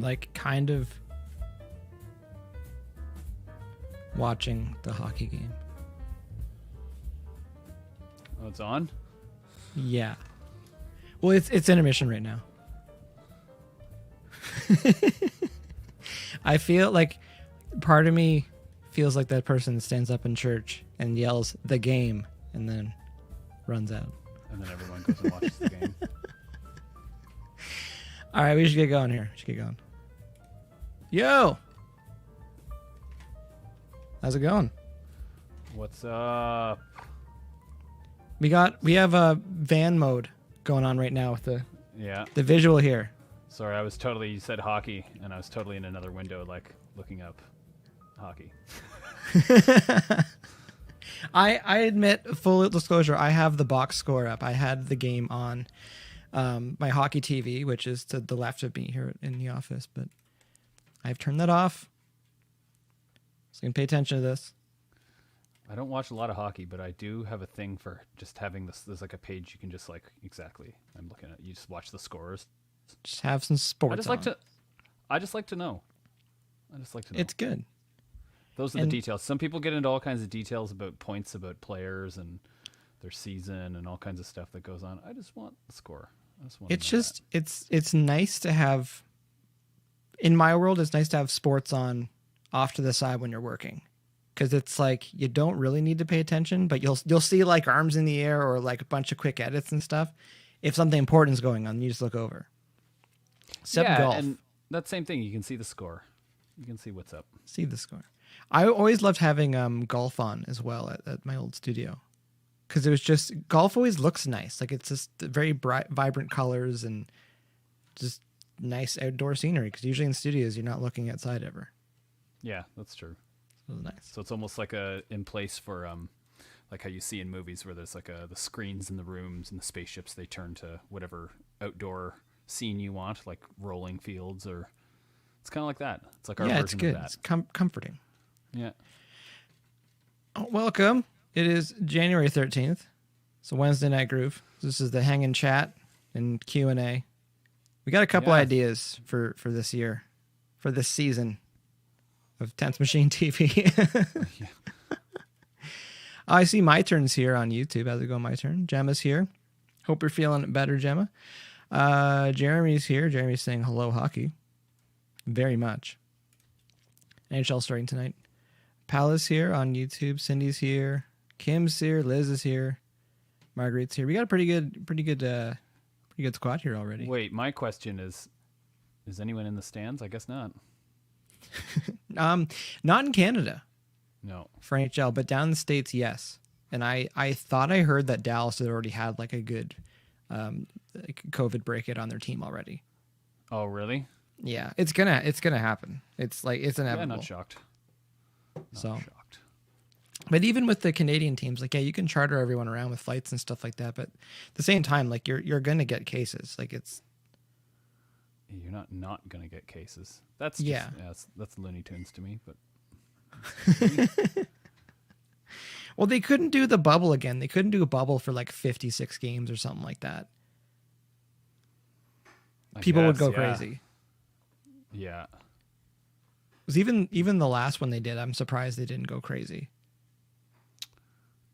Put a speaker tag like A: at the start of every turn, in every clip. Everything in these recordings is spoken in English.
A: like kind of watching the hockey game.
B: Oh, it's on?
A: Yeah. Well, it's intermission right now. I feel like part of me feels like that person stands up in church and yells the game and then runs out.
B: And then everyone goes and watches the game.
A: All right, we should get going here. We should get going. Yo! How's it going?
B: What's up?
A: We have a van mode going on right now with the visual here.
B: Sorry, you said hockey, and I was totally in another window, like, looking up hockey.
A: I admit, full disclosure, I have the box score up. I had the game on my hockey TV, which is to the left of me here in the office, but I've turned that off. So you can pay attention to this.
B: I don't watch a lot of hockey, but I do have a thing for just having this. There's like a page you can just like, exactly. I'm looking at. You just watch the scores.
A: Just have some sports.
B: I just like to know.
A: It's good.
B: Those are the details. Some people get into all kinds of details about points, about players and their season and all kinds of stuff that goes on. I just want the score.
A: It's nice to have. In my world, it's nice to have sports on off to the side when you're working. Because it's like you don't really need to pay attention, but you'll see like arms in the air or like a bunch of quick edits and stuff. If something important is going on, you just look over. Except golf.
B: And that same thing. You can see the score. You can see what's up.
A: See the score. I always loved having golf on as well at my old studio. Because it was just, golf always looks nice. Like it's just very bright, vibrant colors and just nice outdoor scenery. Because usually in studios, you're not looking outside ever.
B: Yeah, that's true.
A: Nice.
B: So it's almost like in place for like how you see in movies where there's like the screens in the rooms and the spaceships, they turn to whatever outdoor scene you want, like rolling fields, or it's kind of like that. It's like our version
A: it's good.
B: Of that.
A: It's comforting.
B: Yeah.
A: Oh, welcome. It is January 13th. It's a Wednesday Night Groove. This is the hang and chat and Q&A. We got a couple ideas for this year, for this season of Tense Machine TV. I see my turn's here on YouTube. How's it going, my turn? Gemma's here. Hope you're feeling better, Gemma. Jeremy's here. Jeremy's saying hello, hockey. Very much. NHL starting tonight. Palace here on YouTube. Cindy's here. Kim's here. Liz is here. Marguerite's here. We got a pretty good squad here already.
B: Wait, my question is anyone in the stands? I guess not.
A: Not in Canada.
B: No.
A: For NHL, but down in the States, yes. And I thought I heard that Dallas had already had like a good COVID breakout on their team already.
B: Oh, really?
A: Yeah, it's gonna happen. It's inevitable.
B: Yeah, not shocked.
A: Not shocked. But even with the Canadian teams, like, yeah, you can charter everyone around with flights and stuff like that. But at the same time, like, you're gonna get cases. Like, it's
B: you're not gonna get cases. That's just, that's Looney Tunes to me. But
A: well, they couldn't do the bubble again. They couldn't do a bubble for like 56 games or something like that. People would go crazy.
B: Yeah.
A: It was even the last one they did. I'm surprised they didn't go crazy.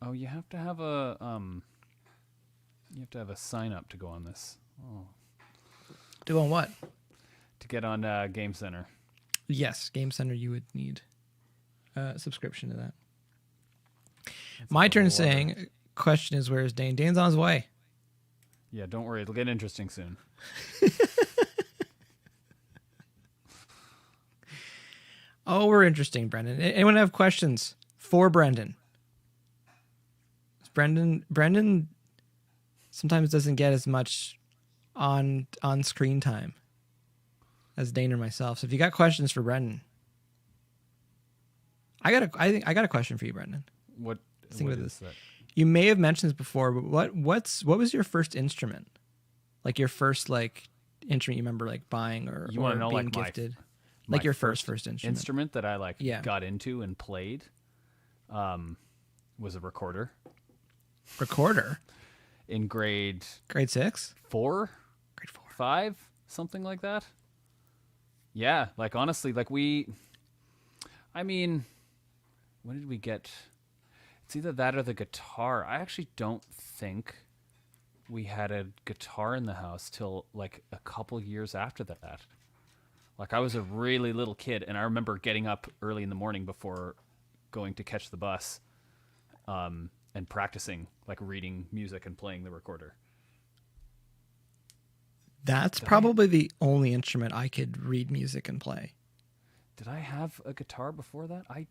B: Oh, you have to have a sign up to go on this. Oh.
A: Do on what?
B: To get on Game Center.
A: Yes, Game Center. You would need a subscription to that. My turn saying, question is, where's Dane? Dane's on his way.
B: Yeah, don't worry. It'll get interesting soon.
A: Oh, we're interesting, Brendan. Anyone have questions for Brendan? Brendan sometimes doesn't get as much on screen time as Dane or myself. So if you got questions for Brendan, I got a question for you, Brendan.
B: What
A: Think about
B: is
A: this.
B: that?
A: You may have mentioned this before, but what was your first instrument? Like your first like instrument you remember like buying or
B: You want to know
A: being
B: like
A: gifted?
B: my
A: Like your first instrument.
B: Instrument that I got into and played was a recorder.
A: Recorder?
B: In grade
A: 6?
B: 4?
A: Grade 4.
B: 5? Something like that. Yeah, like honestly, like I mean, when did we get? It's either that or the guitar. I actually don't think we had a guitar in the house till like a couple years after that. Like I was a really little kid, and I remember getting up early in the morning before going to catch the bus, and practicing, like reading music and playing the recorder.
A: That's
B: Did
A: probably the only instrument I could read music and play.
B: Did I have a guitar before that? I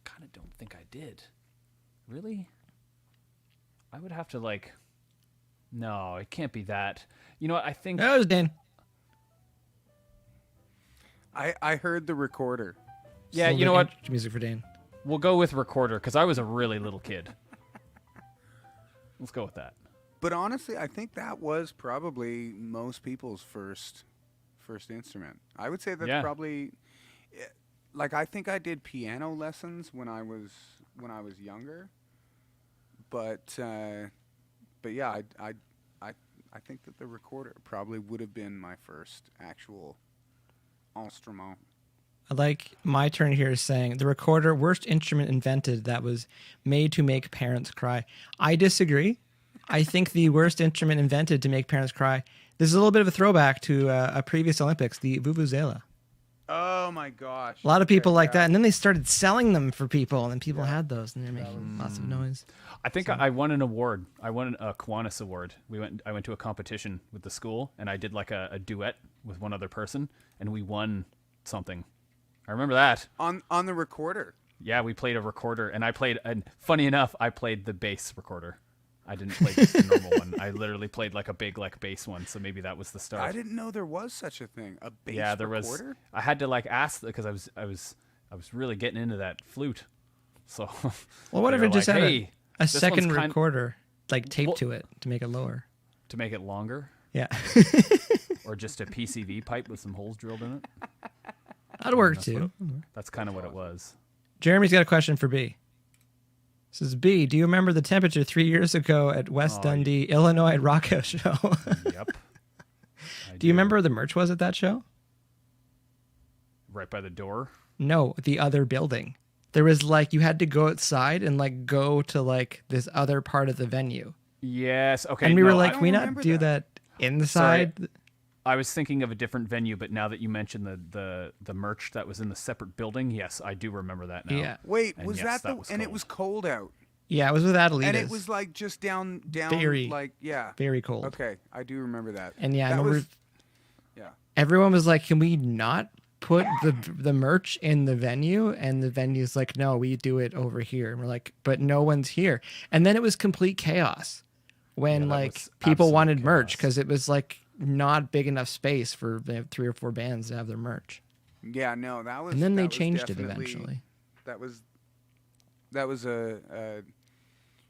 B: kind of don't think I did. Really? I would have to like. No, it can't be that. You know what? I think.
A: That was Dan.
C: I heard the recorder.
B: Yeah, you know what?
A: Music for Dan.
B: We'll go with recorder because I was a really little kid. Let's go with that.
C: But honestly, I think that was probably most people's first instrument. I would say that's
B: Yeah.
C: probably like I think I did piano lessons when I was younger. But yeah, I think that the recorder probably would have been my first actual instrument.
A: I like my turn here is saying the recorder, worst instrument invented that was made to make parents cry. I disagree. I think the worst instrument invented to make parents cry. This is a little bit of a throwback to a previous Olympics, the vuvuzela.
C: Oh my gosh!
A: A lot of people
C: Okay,
A: like
C: yeah.
A: that, and then they started selling them for people, and then people had those, and they're making lots of noise.
B: I think I won an award. I won a Kiwanis award. I went to a competition with the school, and I did like a duet with one other person, and we won something. I remember that.
C: On the recorder.
B: Yeah, we played a recorder, and and funny enough, I played the bass recorder. I didn't play just the normal one. I literally played like a big like bass one, so maybe that was the start.
C: I didn't know there was such a thing. A bass
B: Yeah, there
C: recorder?
B: was. I had to like ask because I was really getting into that flute. So
A: Well, what
B: they
A: if
B: were
A: it just
B: like,
A: had
B: "Hey,
A: a
B: this
A: second
B: one's kind-
A: recorder, like taped
B: Well-
A: to it to make it lower?
B: to make it longer,
A: Yeah,
B: or just a PCV pipe with some holes drilled in it?"
A: that'd work
B: That's
A: too.
B: That's kind of what it was.
A: Jeremy's got a question for B. Says B, do you remember the temperature 3 years ago at West Dundee, Illinois Rock House show?
B: Yep. I
A: Do you remember where the merch was at that show?
B: right by the door?
A: No, the other building. There was like you had to go outside and like go to like this other part of the venue.
B: Yes. Okay.
A: And we were
B: no,
A: like,
C: I
A: can we
C: don't
A: not
C: remember
A: do that inside?
B: I was thinking of a different venue, but now that you mentioned the merch that was in the separate building, yes, I do remember that now.
A: Yeah.
C: Wait,
B: And
C: was
B: yes,
C: that the?
B: was
C: and it
B: cold.
C: was cold out,
A: Yeah, it was with Adelita's.
C: and it was like just down,
A: Very-
C: like yeah.
A: very cold.
C: Okay, I do remember that.
A: And yeah, I
C: that
A: remember
C: was, yeah.
A: everyone was like, can we not put the merch in the venue? And the venue's like, no, we do it over here. And we're like, but no one's here. And then it was complete chaos when
B: Yeah, that
A: like
B: was
A: people
B: absolute
A: wanted merch
B: chaos.
A: because it was like not big enough space for 3 or 4 bands to have their merch.
C: Yeah, no, that was.
A: And then they
C: that was
A: changed it
C: definitely-
A: eventually.
C: That was a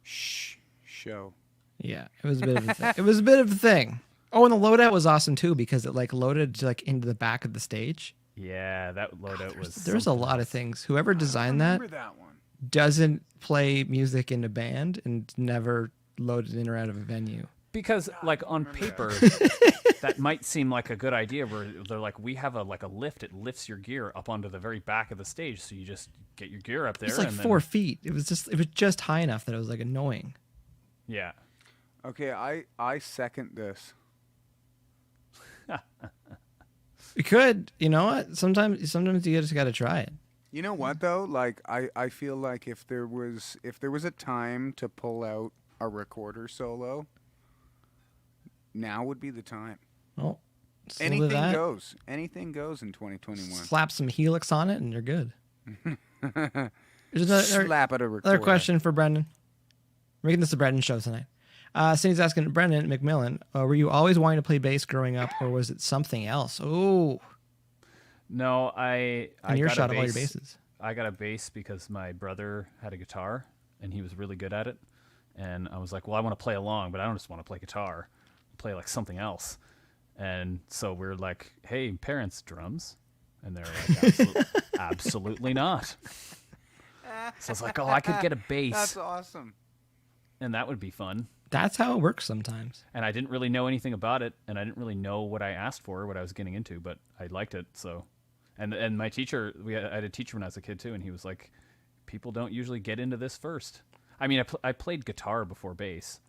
C: show.
A: Yeah, it was a bit of a thing. It was a bit of a thing. Oh, and the loadout was awesome too because it like loaded to, like into the back of the stage.
B: Yeah, that loadout was.
A: There's a
B: something
A: lot of
B: else.
A: things. Whoever designed that
C: Remember that one?
A: doesn't play music in a band and never loaded in or out of a venue.
B: Because like on paper, that might seem like a good idea. Where they're like, we have a lift. It lifts your gear up onto the very back of the stage, so you just get your gear up there.
A: It's like
B: and
A: 4
B: then,
A: feet. It was just high enough that it was like annoying.
B: Yeah.
C: Okay, I second this.
A: You could, you know what? Sometimes you just got to try it.
C: You know what though? Like I feel like if there was a time to pull out a recorder solo, now would be the time.
A: Oh, so
C: Anything
A: that,
C: goes. Anything goes in 2021.
A: slap some Helix on it, and you're good. There's another
C: Slap at a recorder.
A: Another question for Brendan. We're making this a Brendan show tonight. Cindy's asking, Brendan McMillan, were you always wanting to play bass growing up, or was it something else? Oh,
B: No, I
A: and your
B: got
A: shot
B: a
A: of all your
B: bass.
A: bases.
B: I got a bass because my brother had a guitar and he was really good at it. And I was like, well, I want to play along, but I don't just want to play guitar. Play like something else. And so we're like, hey, parents, drums? And they're like, absolutely not. So I was like, oh, I could get a bass.
C: That's awesome.
B: And that would be fun.
A: That's how it works sometimes.
B: And I didn't really know anything about it, and I didn't really know what I asked for, what I was getting into, but I liked it. So, and my teacher, I had a teacher when I was a kid too, and he was like, people don't usually get into this first. I mean, I played guitar before bass,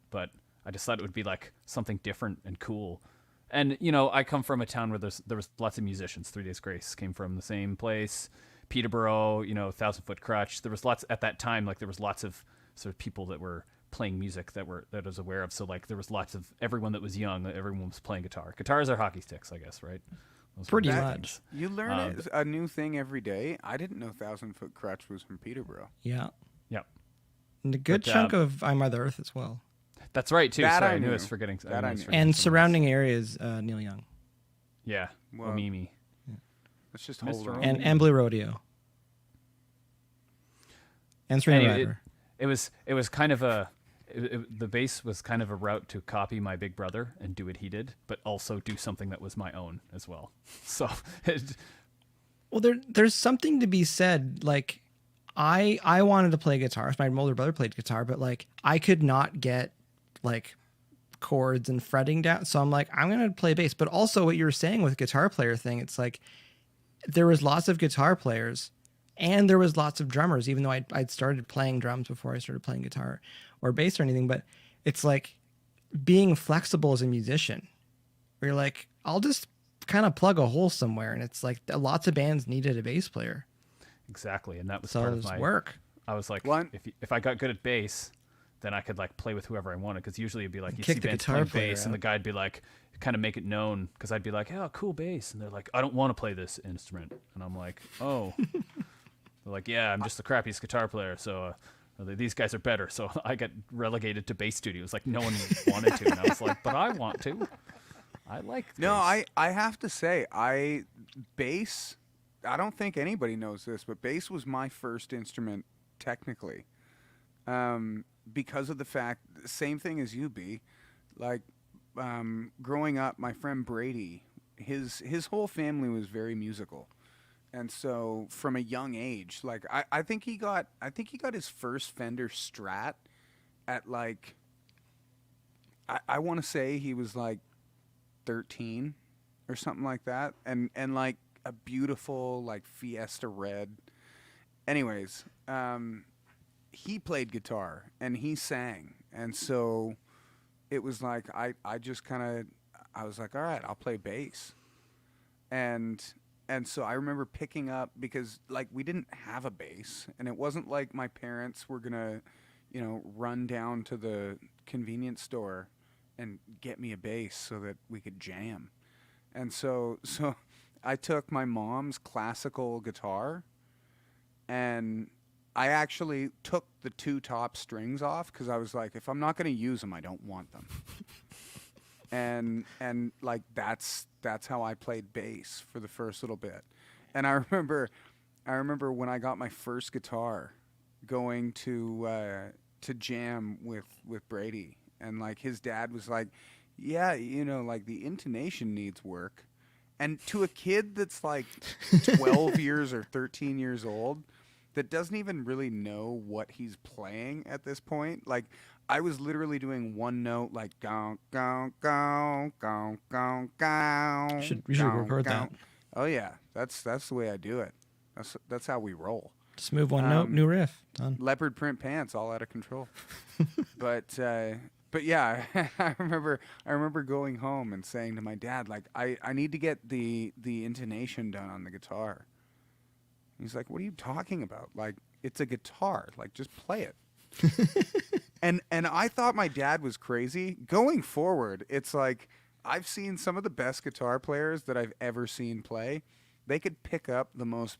B: but I just thought it would be like something different and cool. And I come from a town where there was lots of musicians. 3 Days Grace came from the same place. Peterborough, 1,000 Foot Crutch. There was lots at that time. Like there was lots of sort of people that were playing music that I was aware of. So like there was lots of everyone that was young. Everyone was playing guitar. Guitars are hockey sticks, I guess, right? Those
A: Pretty
B: were the
A: much.
B: things.
C: You learn a new thing every day. I didn't know 1,000 Foot Crutch was from Peterborough.
A: Yeah.
B: Yep.
A: And a good
B: But,
A: chunk of I'm Mother Earth as well.
B: That's right too.
C: That
B: Sorry,
C: I
B: I knew I
C: knew.
B: was forgetting.
C: That I knew.
A: And surrounding areas, Neil Young.
B: Yeah.
C: Well,
B: Omimi.
C: Let's just
B: Mr.
C: hold on.
B: Omimi.
A: And Blue Rodeo. And Serena
B: Anyway,
A: Ryder.
B: it was kind of the bass was kind of a route to copy my big brother and do what he did, but also do something that was my own as well. So,
A: Well, there's something to be said. Like, I wanted to play guitar. My older brother played guitar, but like I could not get like chords and fretting down. So I'm like, I'm gonna play bass. But also, what you were saying with guitar player thing, it's like there was lots of guitar players, and there was lots of drummers. Even though I'd started playing drums before I started playing guitar or bass or anything, but it's like being flexible as a musician, where you're like, I'll just kind of plug a hole somewhere, and it's like lots of bands needed a bass player.
B: exactly, and that was
A: So
B: part
A: it
B: of
A: was
B: my
A: work.
B: I was like,
C: Well,
B: if I got good at bass, then I could like play with whoever I wanted. Because usually it'd be like you
A: Kick
B: see
A: the
B: bands
A: guitar
B: playing
A: player
B: bass, and the
A: out.
B: guy'd be like, kind of make it known. Because I'd be like, oh, cool bass, and they're like, I don't want to play this instrument, and I'm like, oh. They're like, yeah, I'm just the crappiest guitar player, so these guys are better. So I got relegated to bass studios. Like no one wanted to, and I was like, but I want to. I like.
C: No,
B: bass.
C: I have to say, bass, I don't think anybody knows this, but bass was my first instrument technically. Because of the fact, same thing as you, B. Like, growing up, my friend Brady, his whole family was very musical. And so from a young age, like I think he got his first Fender Strat at like I want to say he was like 13 or something like that, and like a beautiful like Fiesta red. Anyways, he played guitar and he sang, and so it was like I just kind of I was like, all right, I'll play bass, and so I remember picking up, because like we didn't have a bass, and it wasn't like my parents were gonna run down to the convenience store and get me a bass so that we could jam. And so I took my mom's classical guitar, and I actually took the two top strings off, because I was like, if I'm not going to use them, I don't want them. and like that's how I played bass for the first little bit. And I remember when I got my first guitar, going to jam with Brady, and like his dad was like, yeah, like the intonation needs work. And to a kid that's like 12 years or 13 years old, that doesn't even really know what he's playing at this point, like I was literally doing one note, like gong gong gong gong gong gong.
A: We should
C: gong,
A: record
C: gong.
A: that.
C: Oh yeah, that's the way I do it. That's how we roll.
A: Just move one note, new riff. Done.
C: Leopard print pants, all out of control. But yeah, I remember going home and saying to my dad, like, I need to get the intonation done on the guitar. He's like, what are you talking about? Like, it's a guitar. Like, just play it. and I thought my dad was crazy. Going forward, it's like I've seen some of the best guitar players that I've ever seen play. They could pick up the most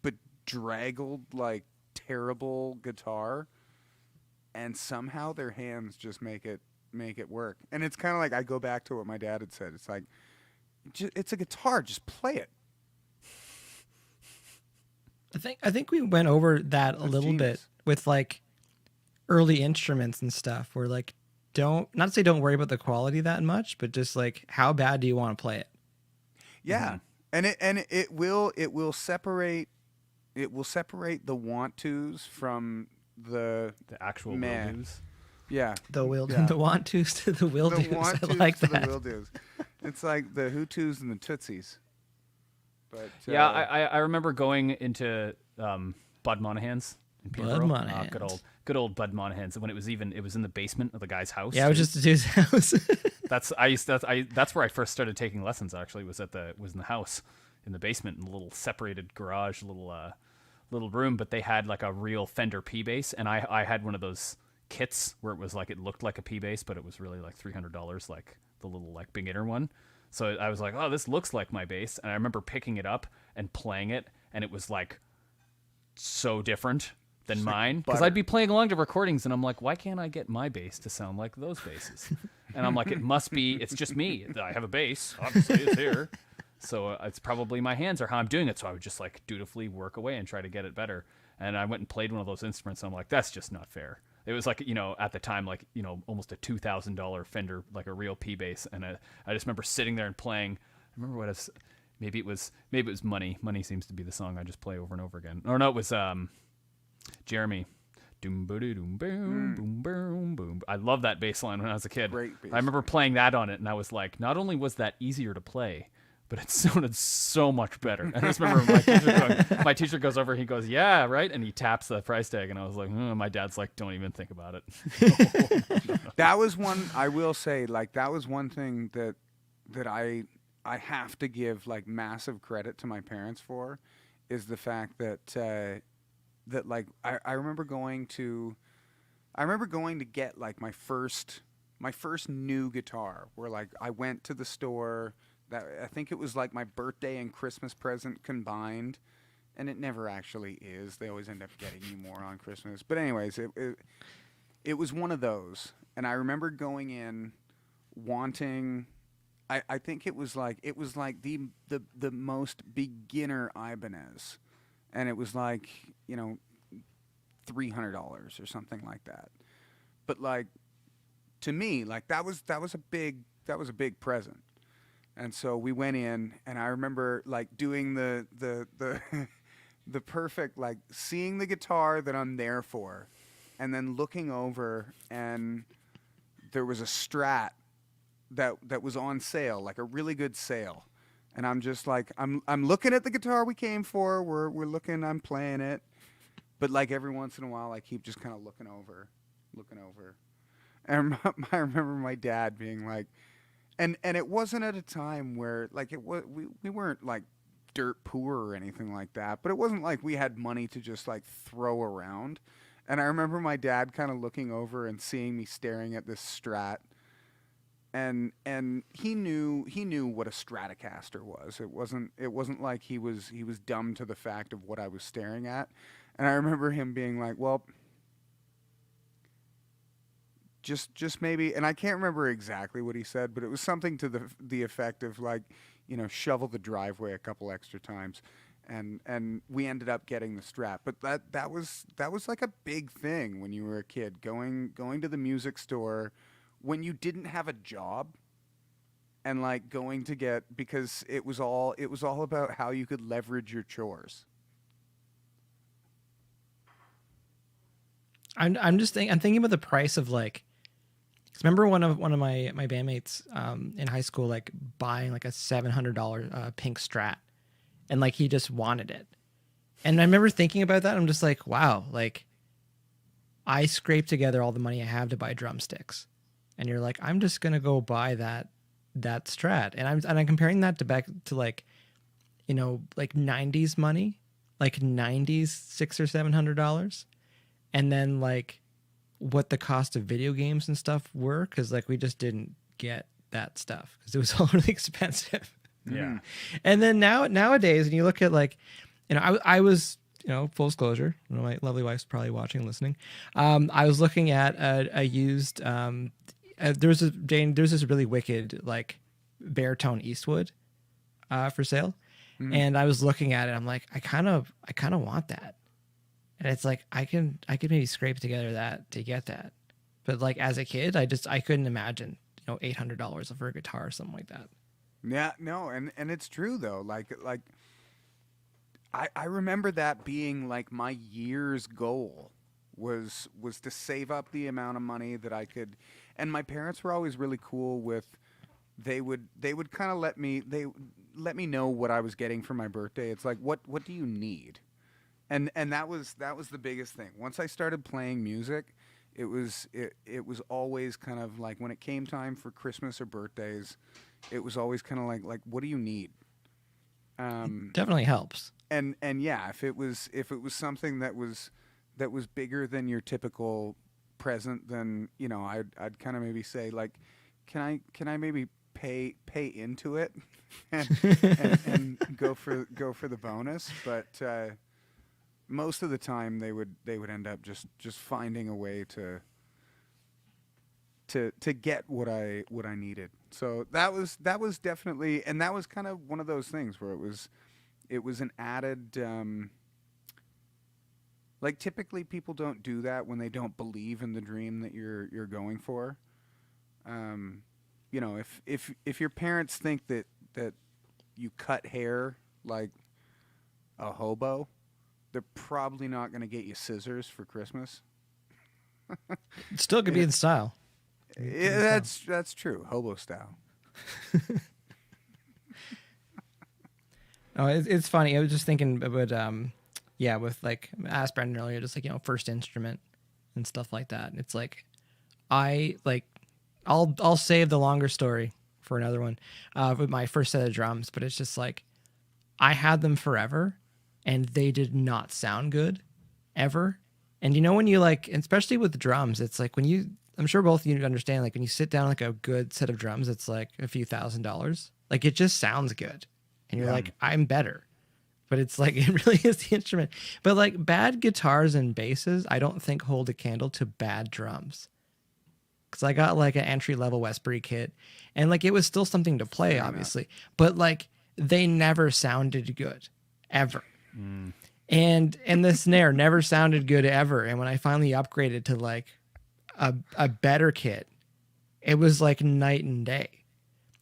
C: bedraggled, like, terrible guitar, and somehow their hands just make it work. And it's kind of like I go back to what my dad had said. It's like, it's a guitar, just play it.
A: I think we went over that a little bit
C: genius.
A: with like early instruments and stuff, where like not to say don't worry about the quality that much, but just like how bad do you want to play it?
C: Yeah. And it will separate the want tos from the
B: The actual
C: Man.
B: will-dos.
C: Yeah.
A: The will,
C: Yeah.
A: the want tos to the will
C: The
A: dos. I
C: want-tos
A: like
C: to
A: that.
C: the will-dos. It's like the Hutus and the Tutsis. But
B: Yeah, I remember going into Bud Monahan's in
A: Bud
B: Peterborough.
A: Monahan's.
B: Good old Bud Monahan's. When it was in the basement of the guy's house.
A: Yeah, I was
B: too.
A: just at dude's house.
B: That's where I first started taking lessons. Actually, was in the house in the basement in a little separated garage, little room. But they had like a real Fender P bass, and I had one of those kits where it was like it looked like a P bass, but it was really like $300, like the little like beginner one. So I was like, oh, this looks like my bass, and I remember picking it up and playing it, and it was like so different than
C: It's like
B: mine because
C: butter.
B: I'd be playing along to recordings, and I'm like, why can't I get my bass to sound like those basses? And I'm like, it must be, it's just me. I have a bass, obviously it's here, so it's probably my hands or how I'm doing it. So I would just like dutifully work away and try to get it better. And I went and played one of those instruments, and I'm like, that's just not fair. It was like, at the time, like, almost a $2,000 Fender, like a real P bass. And I just remember sitting there and playing. I remember what maybe it was Money. Money seems to be the song I just play over and over again. Or no, it was Jeremy. Doom boom boom boom boom boom. I love that bass line when I was a kid.
C: Great bass
B: I remember playing that on it, and I was like, not only was that easier to play, but it sounded so much better. And I just remember my teacher goes over, he goes, yeah, right? And he taps the price tag, and I was like, my dad's like, don't even think about it.
C: that was one, I will say, like, that was one thing that I have to give, like, massive credit to my parents for, is the fact that, like, I remember going to get, like, my first new guitar, where, like, I went to the store. That, I think it was like my birthday and Christmas present combined, and it never actually is. They always end up getting you more on Christmas. But anyways, it was one of those, and I remember going in wanting. I think it was like the most beginner Ibanez, and it was like $300 or something like that. But like, to me, like that was a big present. And so we went in, and I remember like doing the the perfect, like, seeing the guitar that I'm there for, and then looking over, and there was a Strat that was on sale, like a really good sale. And I'm just like, I'm looking at the guitar we came for. We're looking, I'm playing it, but like every once in a while, I keep just kind of looking over. And I remember my dad being like. And it wasn't at a time where, like, we weren't like dirt poor or anything like that, but it wasn't like we had money to just like throw around. And I remember my dad kind of looking over and seeing me staring at this Strat, and he knew what a Stratocaster was. It wasn't like he was dumb to the fact of what I was staring at. And I remember him being like, well, just maybe, and I can't remember exactly what he said, but it was something to the effect of like, shovel the driveway a couple extra times, and we ended up getting the Strat. But that was like a big thing when you were a kid, going to the music store when you didn't have a job, and like going to get, because it was all about how you could leverage your chores.
A: I'm thinking about the price of like. 'Cause remember one of my bandmates in high school like buying like a $700 pink Strat, and like he just wanted it, and I remember thinking about that. I'm just like, wow, like I scraped together all the money I have to buy drumsticks, and you're like, I'm just gonna go buy that Strat, and I'm comparing that to back to like, like 90s money, like 90s $600 or $700, and then like what the cost of video games and stuff were, because like we just didn't get that stuff because it was all really expensive.
B: Yeah.
A: And then nowadays, and you look at like, I was, full disclosure, my lovely wife's probably watching and listening. I was looking at a used, there's this really wicked like baritone Eastwood for sale. And I was looking at it. I'm like, I kind of want that. And it's like, I could maybe scrape together that to get that. But like as a kid, I couldn't imagine, $800 for a guitar or something like that.
C: Yeah, no, and it's true though. Like I remember that being like my year's goal was to save up the amount of money that I could. And my parents were always really cool with. They would kind of let me know what I was getting for my birthday. It's like, what do you need? And that was the biggest thing. Once I started playing music, it was always kind of like when it came time for Christmas or birthdays, it was always kind of like what do you need?
A: Definitely helps.
C: And yeah, if it was something that was bigger than your typical present, then I'd kind of maybe say like, can I maybe pay into it and go for the bonus? But most of the time they would end up just finding a way to get what I needed. So that was definitely, and that was kind of one of those things where it was an added like typically people don't do that when they don't believe in the dream that you're going for. If your parents think that you cut hair like a hobo, they're probably not going to get you scissors for Christmas.
A: It still could be in style.
C: Yeah, that's true. Hobo style.
A: Oh, it's funny. I was just thinking about with like I asked Brendan earlier, just like first instrument and stuff like that. It's like I'll save the longer story for another one with my first set of drums, but it's just like I had them forever and they did not sound good ever. And when you like, especially with the drums, it's like I'm sure both of you understand, like when you sit down like a good set of drums, it's like a few $1,000s. Like it just sounds good. And you're like, I'm better. But it's like, it really is the instrument. But like bad guitars and basses, I don't think hold a candle to bad drums. Because I got like an entry level Westbury kit and like it was still something to play, obviously. But like they never sounded good ever. And the snare never sounded good ever. And when I finally upgraded to like a better kit, it was like night and day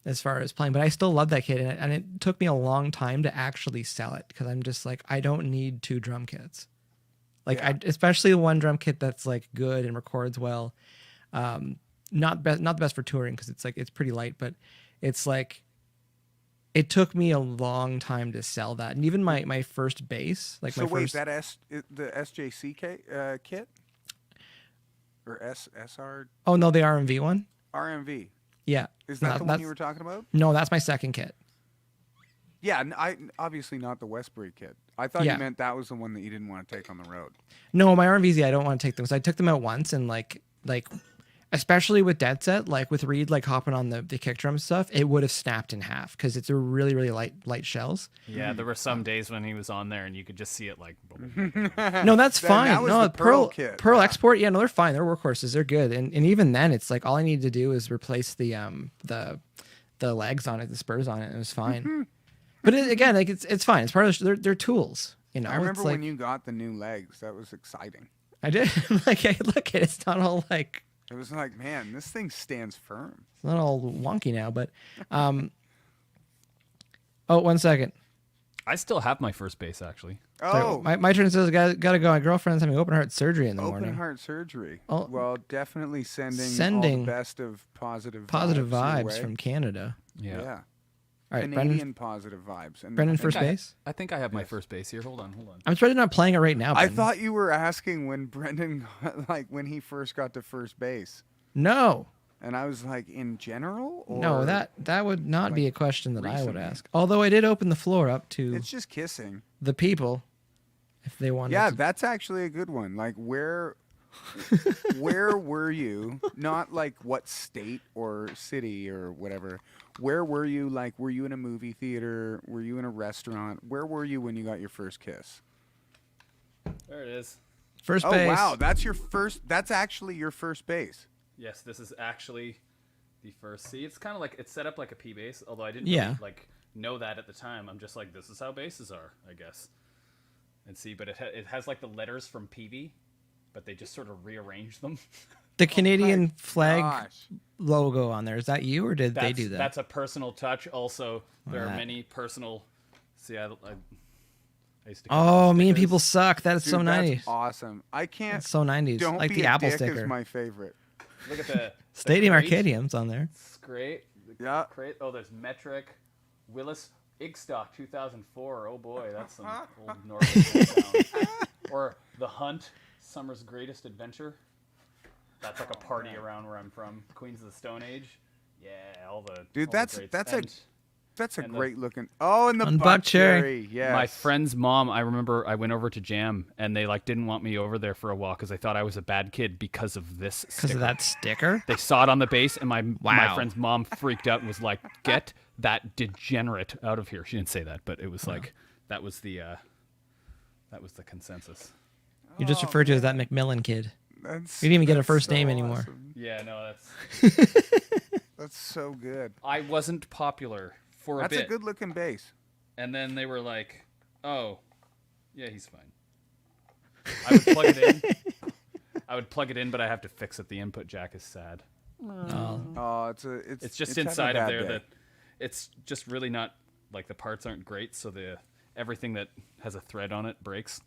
A: as far as playing. But I still love that kit, and it took me a long time to actually sell it because I'm just like, I don't need 2 drum kits. Like especially the one drum kit that's like good and records well. Not the best for touring because it's like it's pretty light, but it's like it took me a long time to sell that. And even my first bass, like
C: so
A: my first.
C: The SJC kit or SR?
A: Oh no, the RMV one.
C: RMV.
A: Yeah.
C: Is that the one you were talking about?
A: No, that's my second kit.
C: Yeah, I obviously not the Westbury kit. I thought you meant that was the one that you didn't want to take on the road.
A: No, my RMVs, I don't want to take them. So I took them out once and like especially with Dead Set, like with Reed like hopping on the kick drum stuff, it would have snapped in half because it's a really, really light shells.
B: Yeah, there were some days when he was on there and you could just see it like.
A: No, that's fine.
C: That was
A: no,
C: the Pearl kit.
A: Pearl Export, yeah, no, they're fine. They're workhorses. They're good. And even then, it's like all I need to do is replace the legs on it, the spurs on it, and it was fine. But again, like it's fine. It's part of they're tools.
C: I remember when you got the new legs. That was exciting.
A: I did. Like, hey, look, it's not all like.
C: It was like, man, this thing stands firm.
A: It's not all wonky now, but oh, 1 second.
B: I still have my first bass actually.
C: Oh,
A: so my turn says gotta go. My girlfriend's having open heart surgery in the morning.
C: Open heart surgery.
A: Oh,
C: well, definitely sending all the best of positive
A: vibes from Canada.
B: Yeah.
A: All right,
C: Canadian
A: Brendan,
C: positive vibes. And
A: Brendan, first base.
B: I think I have my first base here. Hold on.
A: I'm surprised you're not playing it right now.
C: I
A: Brendan.
C: thought you were asking when Brendan got, when he first got to first base.
A: No.
C: And I was like, in general? Or
A: no, that would not be a question that
C: recently?
A: I would ask. Although I did open the floor up to
C: it's just kissing
A: the people if they wanted.
C: Yeah,
A: to.
C: that's actually a good one. Like where were you? Not like what state or city or whatever. Where were you? Like, were you in a movie theater? Were you in a restaurant? Where were you when you got your first kiss?
B: There it is.
A: First
C: oh,
A: base.
C: Wow, that's actually your first base.
B: Yes, this is actually the first. See, it's kind of like it's set up like a P bass, although I didn't
A: Yeah.
B: really, know that at the time. I'm just like, this is how basses are, I guess. And see, but it has like the letters from PV, but they just sort of rearrange them.
A: The Canadian flag
C: Gosh.
A: logo on there. Is that you or did they do that?
B: That's a personal touch. Also, there are many personal. See, I used to.
A: Oh, me and
B: stickers.
A: people suck. That is
C: Dude,
A: so
C: that's
A: 90s.
C: awesome. I can't.
A: That's so 90s.
C: Don't
A: Like
C: be
A: the
C: a
A: Apple
C: dick
A: sticker.
C: is my favorite.
B: Look at the
A: Stadium
B: crate.
A: Arcadium's on there.
B: It's great. The
C: Yeah.
B: crate. Oh, there's Metric, Willis, Igstock 2004. Oh boy, that's some old Norway sound. Or The Hunt, Summer's Greatest Adventure. That's like a party around where I'm from. Queens of the Stone Age. Yeah, all the
C: Dude,
B: all
C: that's
B: the greats.
C: that's
B: And
C: a that's a
B: and the-
C: great looking. Oh, and the
A: On
C: buck
A: Buck Cherry.
C: cherry. Yes.
B: My friend's mom, I remember I went over to Jam and they like didn't want me over there for a while because they thought I was a bad kid because of this
A: Because
B: sticker.
A: of that sticker?
B: They saw it on the base and my
A: Wow.
B: friend's mom freaked out and was like, "Get that degenerate out of here." She didn't say that, but it was like that was the consensus.
A: You just referred to as that McMillan kid.
C: That's,
A: We didn't even get a
C: that's
A: first
C: so
A: name anymore.
C: awesome.
B: Yeah, no, that's
C: That's so good.
B: I wasn't popular for
C: That's
B: a bit.
C: a good looking bass.
B: And then they were like, "Oh, yeah, he's fine." I would plug it in. But I have to fix it. The input jack is sad.
A: Oh.
C: Oh, it's
B: It's just
C: having a
B: inside of
C: bad
B: there
C: day.
B: that it's just really not like the parts aren't great, so everything that has a thread on it breaks.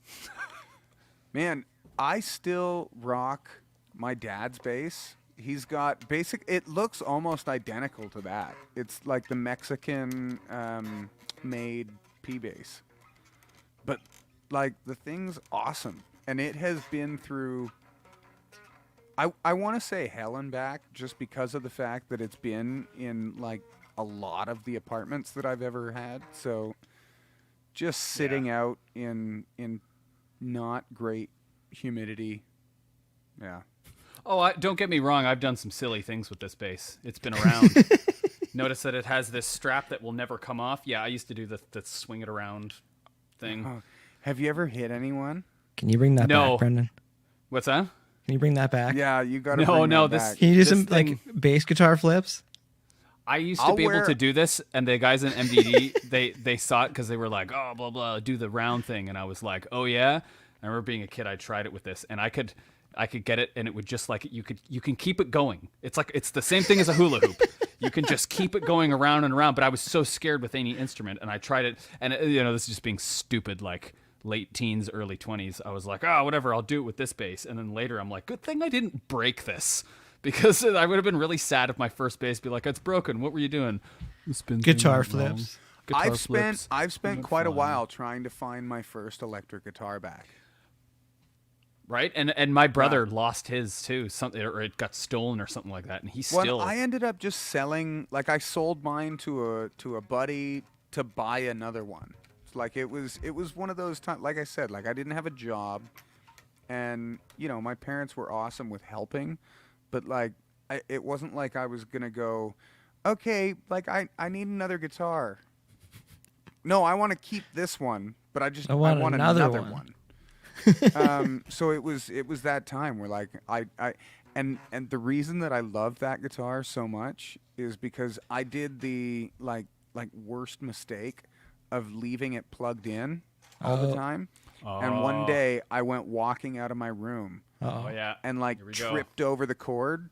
C: Man, I still rock my dad's bass. He's got it looks almost identical to that. It's like the Mexican made P bass. But like the thing's awesome. And it has been through I want to say hell and back just because of the fact that it's been in like a lot of the apartments that I've ever had. So just sitting out in not great humidity. Yeah.
B: Oh, don't get me wrong. I've done some silly things with this bass. It's been around. Notice that it has this strap that will never come off. Yeah, I used to do the swing it around thing.
C: Oh, have you ever hit anyone?
A: Can you bring that
B: No.
A: back, Brendan?
B: What's that?
A: Can you bring that back?
C: Yeah, you got to
B: No,
C: bring
B: no,
C: that
B: this-
C: back.
A: Can you do
B: This
A: some
B: thing-
A: like bass guitar flips?
B: I used to
C: I'll
B: be able
C: wear-
B: to do this, and the guys in MDD they saw it because they were like, "Oh, blah blah, do the round thing," and I was like, "Oh yeah." I remember being a kid, I tried it with this, and I could get it, and it would just like you can keep it going. It's the same thing as a hula hoop. You can just keep it going around and around. But I was so scared with any instrument, and I tried it, and this is just being stupid, like late teens, early 20s. I was like, "Oh, whatever, I'll do it with this bass," and then later I'm like, "Good thing I didn't break this." Because I would have been really sad if my first bass be like, "It's broken. What were you doing?"
A: Guitar flips.
C: I've spent quite a while trying to find my first electric guitar back.
B: Right, and my brother lost his too, or it got stolen or something like that, and he's
C: Well,
B: still.
C: I ended up just selling. Like I sold mine to a buddy to buy another one. Like it was one of those times. Like I said, like I didn't have a job, and my parents were awesome with helping, but like it wasn't like I was gonna go, okay, like I need another guitar. No, I want to keep this one, but I want another one. So it was that time where like and the reason that I love that guitar so much is because I did the like worst mistake of leaving it plugged in all the time. And one day I went walking out of my room
B: Oh yeah,
C: and like
B: Here we go.
C: tripped over the cord.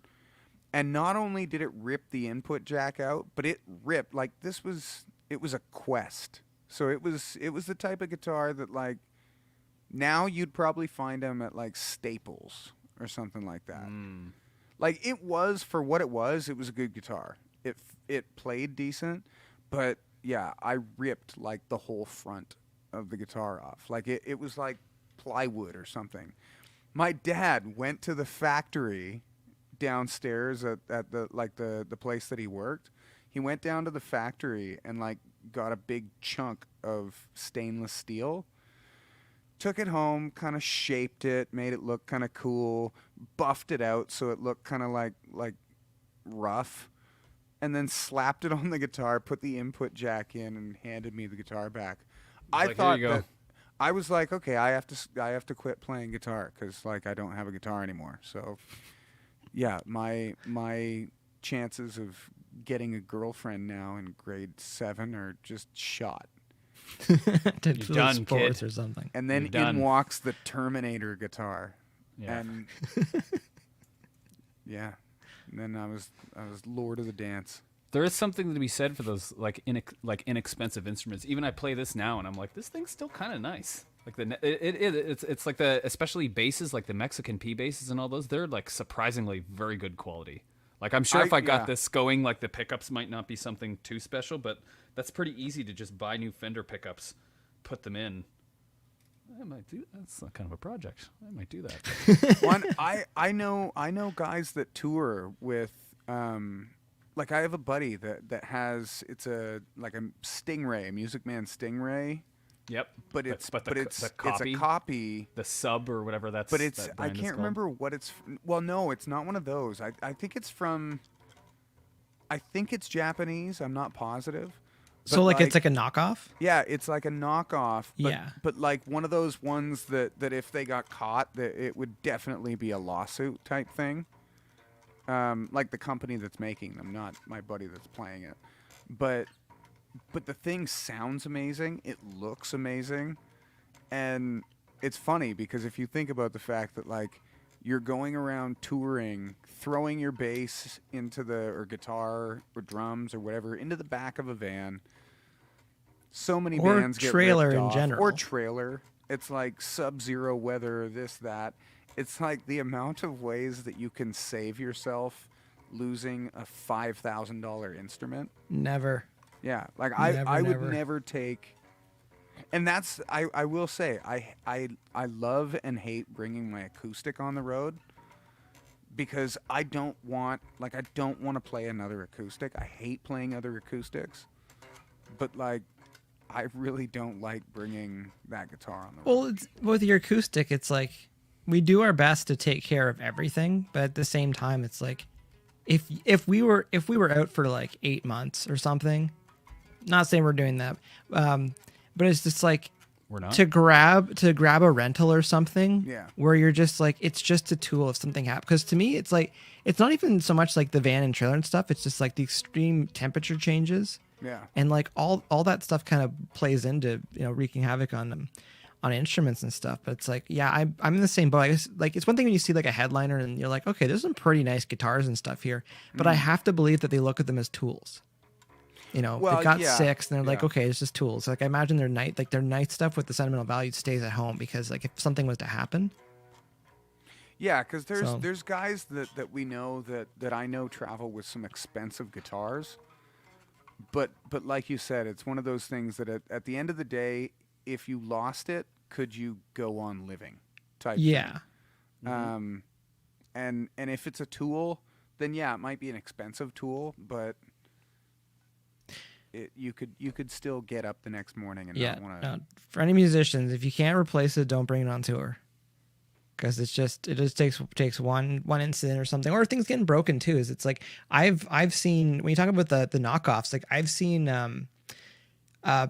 C: And not only did it rip the input jack out, but it ripped like it was a Quest. So it was the type of guitar that like now you'd probably find them at like Staples or something like that. Like it was for what it was a good guitar. It played decent, but yeah, I ripped like the whole front of the guitar off. Like it was like plywood or something. My dad went to the factory downstairs at the place that he worked. He went down to the factory and like got a big chunk of stainless steel. Took it home, kind of shaped it, made it look kind of cool, buffed it out so it looked kind of like rough, and then slapped it on the guitar, put the input jack in, and handed me the guitar back. I
B: like,
C: thought
B: "Here you go."
C: that I was like, okay, I have to quit playing guitar because like I don't have a guitar anymore. So yeah, my chances of getting a girlfriend now in grade 7 are just shot.
A: To
B: You're done,
A: sports
B: kid.
A: or something.
C: And then
B: You're done.
C: in walks the Terminator guitar.
B: Yeah.
C: And yeah. And then I was lord of the dance.
B: There is something to be said for those like inexpensive instruments. Even I play this now, and I'm like, this thing's still kind of nice. Like it's like the especially basses, like the Mexican P basses and all those. They're like surprisingly very good quality. Like I'm sure if I got this going, like the pickups might not be something too special, but that's pretty easy to just buy new Fender pickups, put them in. I might do that's kind of a project. I might do that.
C: One, I know guys that tour with like I have a buddy that has it's a like a Stingray, a Music Man Stingray.
B: Yep,
C: but it's
B: the
C: it's a
B: copy,
C: copy,
B: the sub or whatever that's.
C: But it's
B: that
C: I
B: brand is
C: can't
B: called.
C: remember what it's. Well, no, it's not one of those. I think it's from. I think it's Japanese. I'm not positive.
A: So like it's like a knockoff?
C: Yeah, it's like a knockoff. But,
A: Yeah.
C: But like one of those ones that if they got caught, that it would definitely be a lawsuit type thing. Like the company that's making them, not my buddy that's playing it. But the thing sounds amazing. It looks amazing. And it's funny because if you think about the fact that like you're going around touring, throwing your bass into or guitar or drums or whatever into the back of a van. So many
A: or
C: bands get
A: trailer
C: ripped
A: in
C: off.
A: general.
C: Or trailer. It's like sub-zero weather, this, that. It's like the amount of ways that you can save yourself losing a $5,000 instrument.
A: Never.
C: Yeah, like
A: Never,
C: I would
A: never.
C: never take, and that's I will say I love and hate bringing my acoustic on the road because I don't want to play another acoustic. I hate playing other acoustics, but like I really don't like bringing that guitar on the road.
A: Well, it's, with your acoustic, it's like we do our best to take care of everything, but at the same time, it's like if we were out for like 8 months or something, not saying we're doing that, but it's just like
B: We're not.
A: to grab a rental or something.
C: Yeah.
A: Where you're just like it's just a tool if something happens. Because to me, it's like it's not even so much like the van and trailer and stuff. It's just like the extreme temperature changes.
C: Yeah.
A: And like all that stuff kind of plays into wreaking havoc on them, on instruments and stuff. But it's like, yeah, I'm in the same boat. I guess, like it's one thing when you see like a headliner and you're like, okay, there's some pretty nice guitars and stuff here, but I have to believe that they look at them as tools.
C: Well,
A: they've got
C: yeah,
A: 6 and they're like,
C: yeah.
A: okay, it's just tools. Like I imagine their night stuff with the sentimental value stays at home because like if something was to happen.
C: Yeah, because
A: So-
C: there's guys that we know that I know travel with some expensive guitars, but like you said, it's one of those things that at the end of the day, if you lost it, could you go on living? Type
A: Yeah.
C: thing. And if it's a tool, then yeah, it might be an expensive tool, but you could still get up the next morning and
A: Yeah.
C: not want to.
A: No, for any musicians, if you can't replace it, don't bring it on tour. Because it just takes one incident or something, or things getting broken too. Is it's like I've seen when you talk about the knockoffs, like I've seen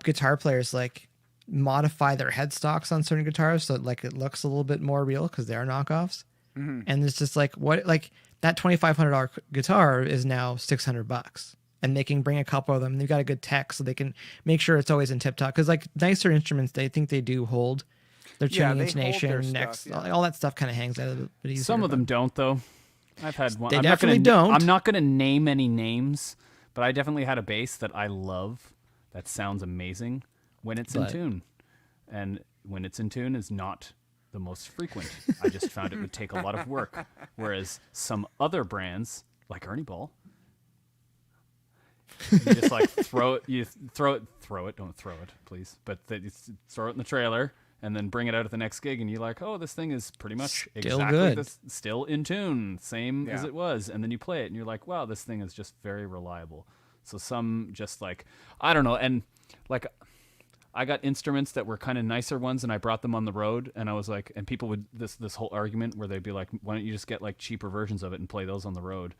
A: guitar players like modify their headstocks on certain guitars so like it looks a little bit more real because they're knockoffs.
C: Mm-hmm.
A: And it's just like what like that $2,500 guitar is now $600, and they can bring a couple of them. They've got a good tech, so they can make sure it's always in tip top. Because like nicer instruments, they think they do hold their
C: Yeah,
A: tuning
C: they hold their
A: intonation,
C: stuff,
A: next,
C: yeah.
A: all that stuff kind of hangs out a bit easier.
B: Some of
A: but-
B: them don't, though. I've had one.
A: They
B: I'm
A: definitely
B: not gonna,
A: don't.
B: I'm not going to name any names, but I definitely had a bass that I love that sounds amazing when it's in
A: But-
B: tune. And when it's in tune is not the most frequent. I just found it would take a lot of work. Whereas some other brands, like Ernie Ball, you just like throw it, don't throw it, please. But you throw it in the trailer and then bring it out at the next gig, and you're like, oh, this thing is pretty much
A: Still
B: exactly
A: good.
B: still in tune, same as
C: Yeah.
B: it was. And then you play it, and you're like, wow, this thing is just very reliable. So some just like, I don't know, and like I got instruments that were kind of nicer ones, and I brought them on the road, and I was like, and people would this whole argument where they'd be like, why don't you just get like cheaper versions of it and play those on the road?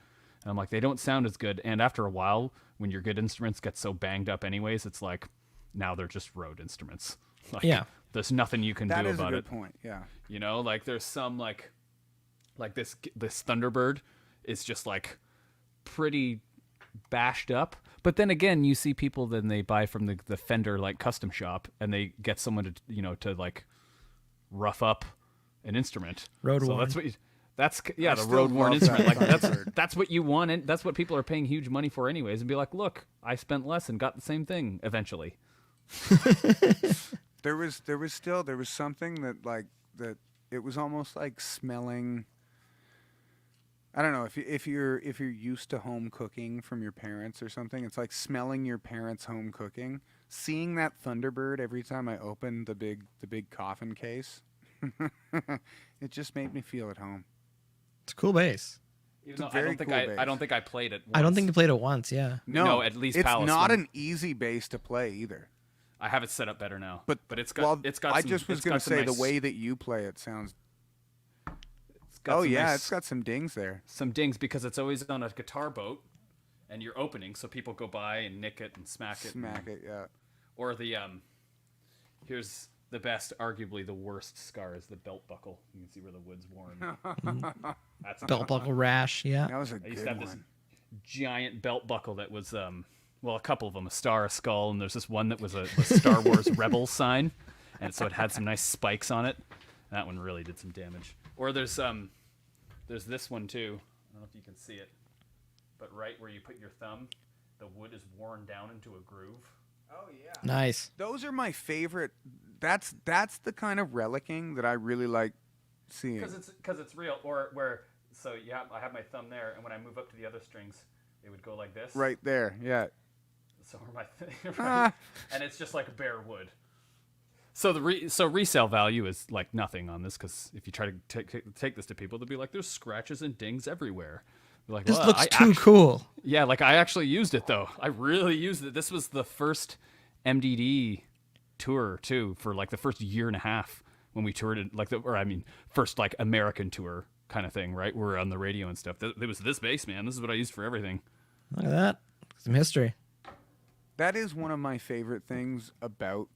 B: And I'm like, they don't sound as good. And after a while, when your good instruments get so banged up anyways, it's like now they're just road instruments. Like,
A: Yeah.
B: there's nothing you can
C: That
B: do
C: is a
B: about
C: good
B: it.
C: point. Yeah.
B: You know, like there's some like this Thunderbird is just like pretty bashed up. But then again, you see people then they buy from the Fender like custom shop, and they get someone to to like rough up an instrument.
A: Road
B: so
A: worn.
C: I
B: the
C: still
B: road worn
C: love
B: instrument.
C: that
B: Like
C: Thunderbird.
B: that's what you want, and that's what people are paying huge money for anyways. And be like, look, I spent less and got the same thing eventually.
C: There was something that it was almost like smelling. I don't know if you're used to home cooking from your parents or something. It's like smelling your parents' home cooking. Seeing that Thunderbird every time I opened the big coffin case, it just made me feel at home.
A: It's a cool bass.
B: Even though
C: a very cool bass.
B: I don't think I played it. Once.
A: I don't think you played it once. Yeah.
B: No, at least
C: it's
B: Palace
C: not
B: one.
C: an easy bass to play either.
B: I have it set up better now.
C: But
B: it's got
C: well,
B: it's got.
C: I
B: some,
C: just was
B: it's
C: gonna
B: got some
C: say
B: nice,
C: the way that you play it sounds.
B: it's got
C: Oh
B: some
C: yeah,
B: nice-
C: it's got some dings there.
B: some dings because it's always on a guitar boat, and you're opening, so people go by and nick it and smack it.
C: Smack it, yeah.
B: Or the here's the best, arguably the worst scar is the belt buckle. You can see where the wood's worn. That's
A: Belt buckle rash. Yeah.
C: That was a
B: I used
C: good
B: to have this
C: one.
B: giant belt buckle that was well, a couple of them, a star, a skull, and there's this one that was a Star Wars Rebel sign, and so it had some nice spikes on it. That one really did some damage. Or there's this one too. I don't know if you can see it, but right where you put your thumb, the wood is worn down into a groove.
C: Oh yeah.
A: Nice.
C: Those are my favorite. That's the kind of relicking that I really like seeing.
B: Because it's real. Or where I have my thumb there, and when I move up to the other strings, it would go like this.
C: Right there, yeah.
B: So where right, and it's just like bare wood. So resale value is like nothing on this, because if you try to take this to people, they'll be like, "There's scratches and dings everywhere." You're like,
A: This
B: well,
A: looks too cool.
B: Yeah, like I actually used it though. I really used it. This was the first MDD tour too, for like the first year and a half when we toured it, first like American tour kind of thing, right? We're on the radio and stuff. It was this bass, man. This is what I used for everything.
A: Look at that. Some history.
C: That is one of my favorite things about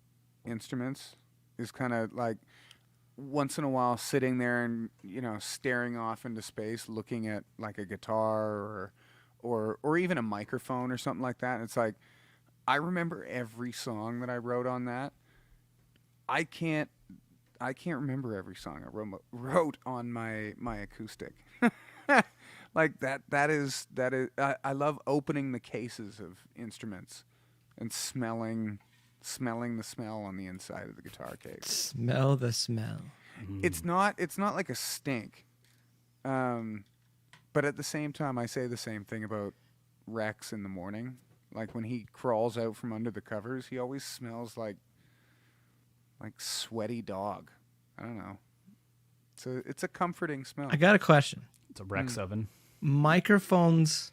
C: instruments, is kind of like once in a while sitting there and staring off into space, looking at like a guitar or even a microphone or something like that. And it's like, I remember every song that I wrote on that. I can't remember every song I wrote on my acoustic. Like that is I love opening the cases of instruments and smelling the smell on the inside of the guitar case.
A: Smell the smell.
C: It's not like a stink. But at the same time, I say the same thing about Rex in the morning. Like when he crawls out from under the covers, he always smells like sweaty dog. I don't know. It's a comforting smell.
A: I got a question.
B: It's a Rex oven.
A: Microphones.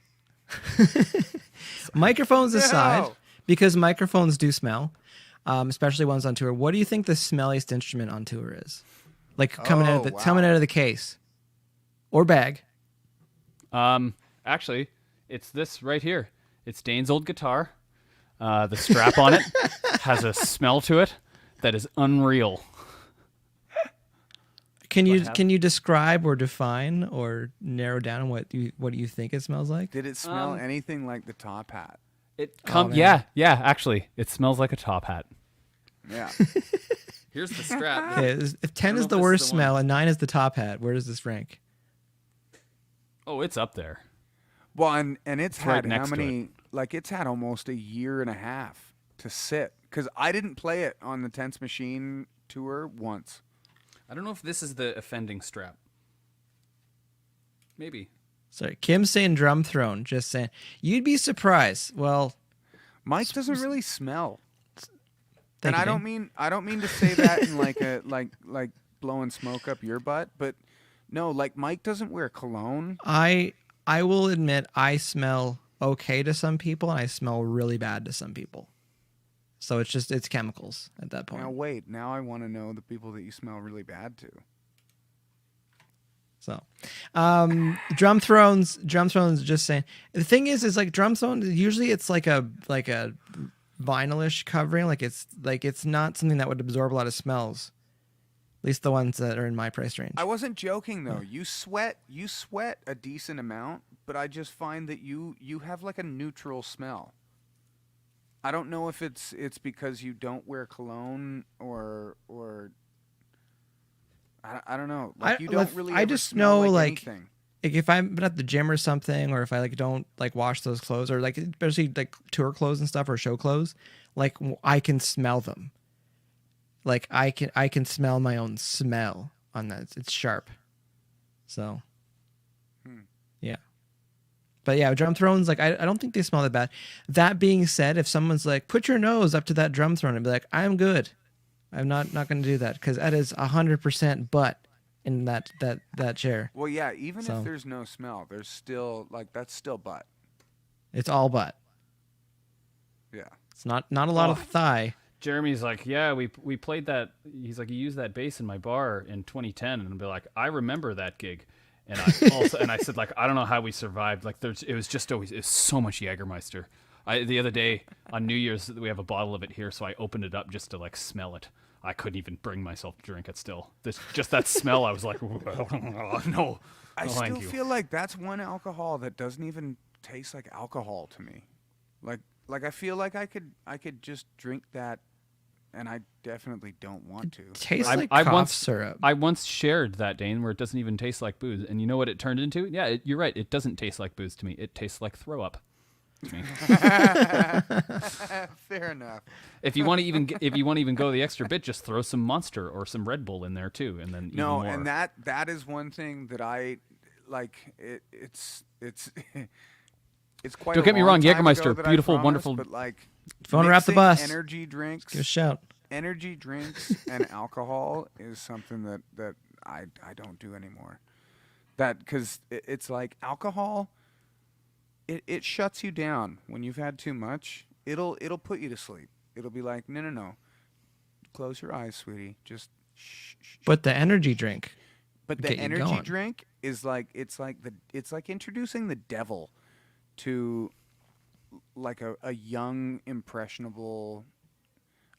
A: Microphones aside,
C: No.
A: because microphones do smell, especially ones on tour. What do you think the smelliest instrument on tour is? Like coming out of the case or bag.
B: Actually, it's this right here. It's Dane's old guitar. The strap on it has a smell to it that is unreal.
A: Can you describe or define or narrow down what you think it smells like?
C: Did it smell anything like the top hat?
B: Man. Yeah. Actually, it smells like a top hat.
C: Yeah.
B: Here's the strap.
A: Okay, if 10 is the worst smell and 9 is the top hat, where does this rank?
B: Oh, it's up there.
C: Well, and it's
B: right
C: had
B: next
C: how
B: to
C: many? Like it's had almost a year and a half to sit, because I didn't play it on the Tense Machine tour once.
B: I don't know if this is the offending strap. Maybe.
A: Sorry, Kim's saying drum throne. Just saying, you'd be surprised. Well,
C: Mike doesn't really smell,
A: thank
C: and
A: you,
C: I don't mean to say that in like a like blowing smoke up your butt, but no, like Mike doesn't wear cologne.
A: I will admit I smell okay to some people and I smell really bad to some people. So it's chemicals at that point.
C: Now wait, now I want to know the people that you smell really bad to.
A: So, drum thrones. Just saying. The thing is like drum throne. Usually, it's like a vinylish covering. Like it's not something that would absorb a lot of smells. At least the ones that are in my price range.
C: I wasn't joking though. You sweat a decent amount, but I just find that you have like a neutral smell. I don't know if it's because you don't wear cologne or I don't know. Like you don't
A: like,
C: really.
A: I
C: ever
A: just
C: smell
A: know, like,
C: anything.
A: like if I'm at the gym or something, or if I like don't like wash those clothes, or like especially like tour clothes and stuff or show clothes, like I can smell them. Like I can smell my own smell on that. It's sharp. So yeah. But yeah, drum thrones, like I don't think they smell that bad. That being said, if someone's like, put your nose up to that drum throne, I'd be like, I'm good. I'm not going to do that, because that is 100% butt in that chair.
C: Well, yeah. Even
A: So.
C: if there's no smell, there's still like that's still butt.
A: It's all butt.
C: Yeah.
A: It's not a lot of thigh.
B: Jeremy's like, yeah, we played that. He's like, you used that bass in my bar in 2010, and I'll be like, I remember that gig. And I said, like, I don't know how we survived. Like, it was so much Jägermeister. The other day on New Year's, we have a bottle of it here, so I opened it up just to like smell it. I couldn't even bring myself to drink it. Still, just that smell, I was like, no.
C: I
B: thank
C: still
B: you.
C: feel like that's one alcohol that doesn't even taste like alcohol to me. Like I feel like I could just drink that, and I definitely don't want to.
A: Tastes
B: I-
A: like
B: I
A: cough
B: once-
A: syrup.
B: I once shared that, Dane, where it doesn't even taste like booze, and you know what it turned into? Yeah, you're right. It doesn't taste like booze to me. It tastes like throw up. To me.
C: Fair enough.
B: If you want to even go the extra bit, just throw some Monster or some Red Bull in there too, and then
C: No,
B: even more.
C: and that is one thing that I like. It's it's quite.
B: Don't
C: a
B: get me
C: long
B: wrong,
C: time
B: Jägermeister,
C: ago that I
B: beautiful,
C: promised,
B: wonderful.
C: But like,
A: If you wanna wrap the
C: mixing
A: bus,
C: energy drinks,
A: give a shout.
C: energy drinks and alcohol is something that I don't do anymore. That because it's like alcohol. It shuts you down when you've had too much. It'll put you to sleep. It'll be like no. Close your eyes, sweetie. Just shh.
A: But the energy drink.
C: But the
A: get you
C: energy
A: going.
C: drink is like it's like introducing the devil to like a young impressionable.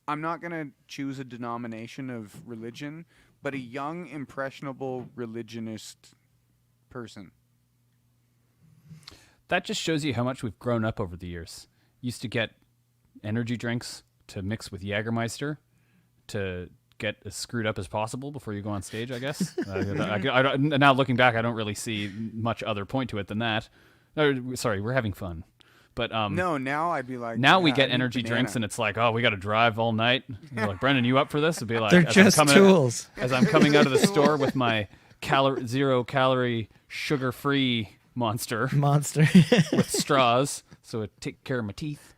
C: I'm not gonna choose a denomination of religion, but a young impressionable religionist person.
B: That just shows you how much we've grown up over the years. Used to get energy drinks to mix with Jägermeister to get as screwed up as possible before you go on stage, I guess. Now looking back, I don't really see much other point to it than that. Sorry, we're having fun. But
C: No, now I'd be like.
B: now we
C: yeah,
B: get
C: I need
B: energy
C: banana.
B: drinks, and it's like, oh, we got to drive all night. You're like, Brendan, you up for this? It'd be like,
A: They're
B: as I'm
A: just
B: coming-
A: tools.
B: As I'm coming out of the store with my 0-calorie, sugar-free Monster
A: Monster.
B: with straws, so it take care of my teeth.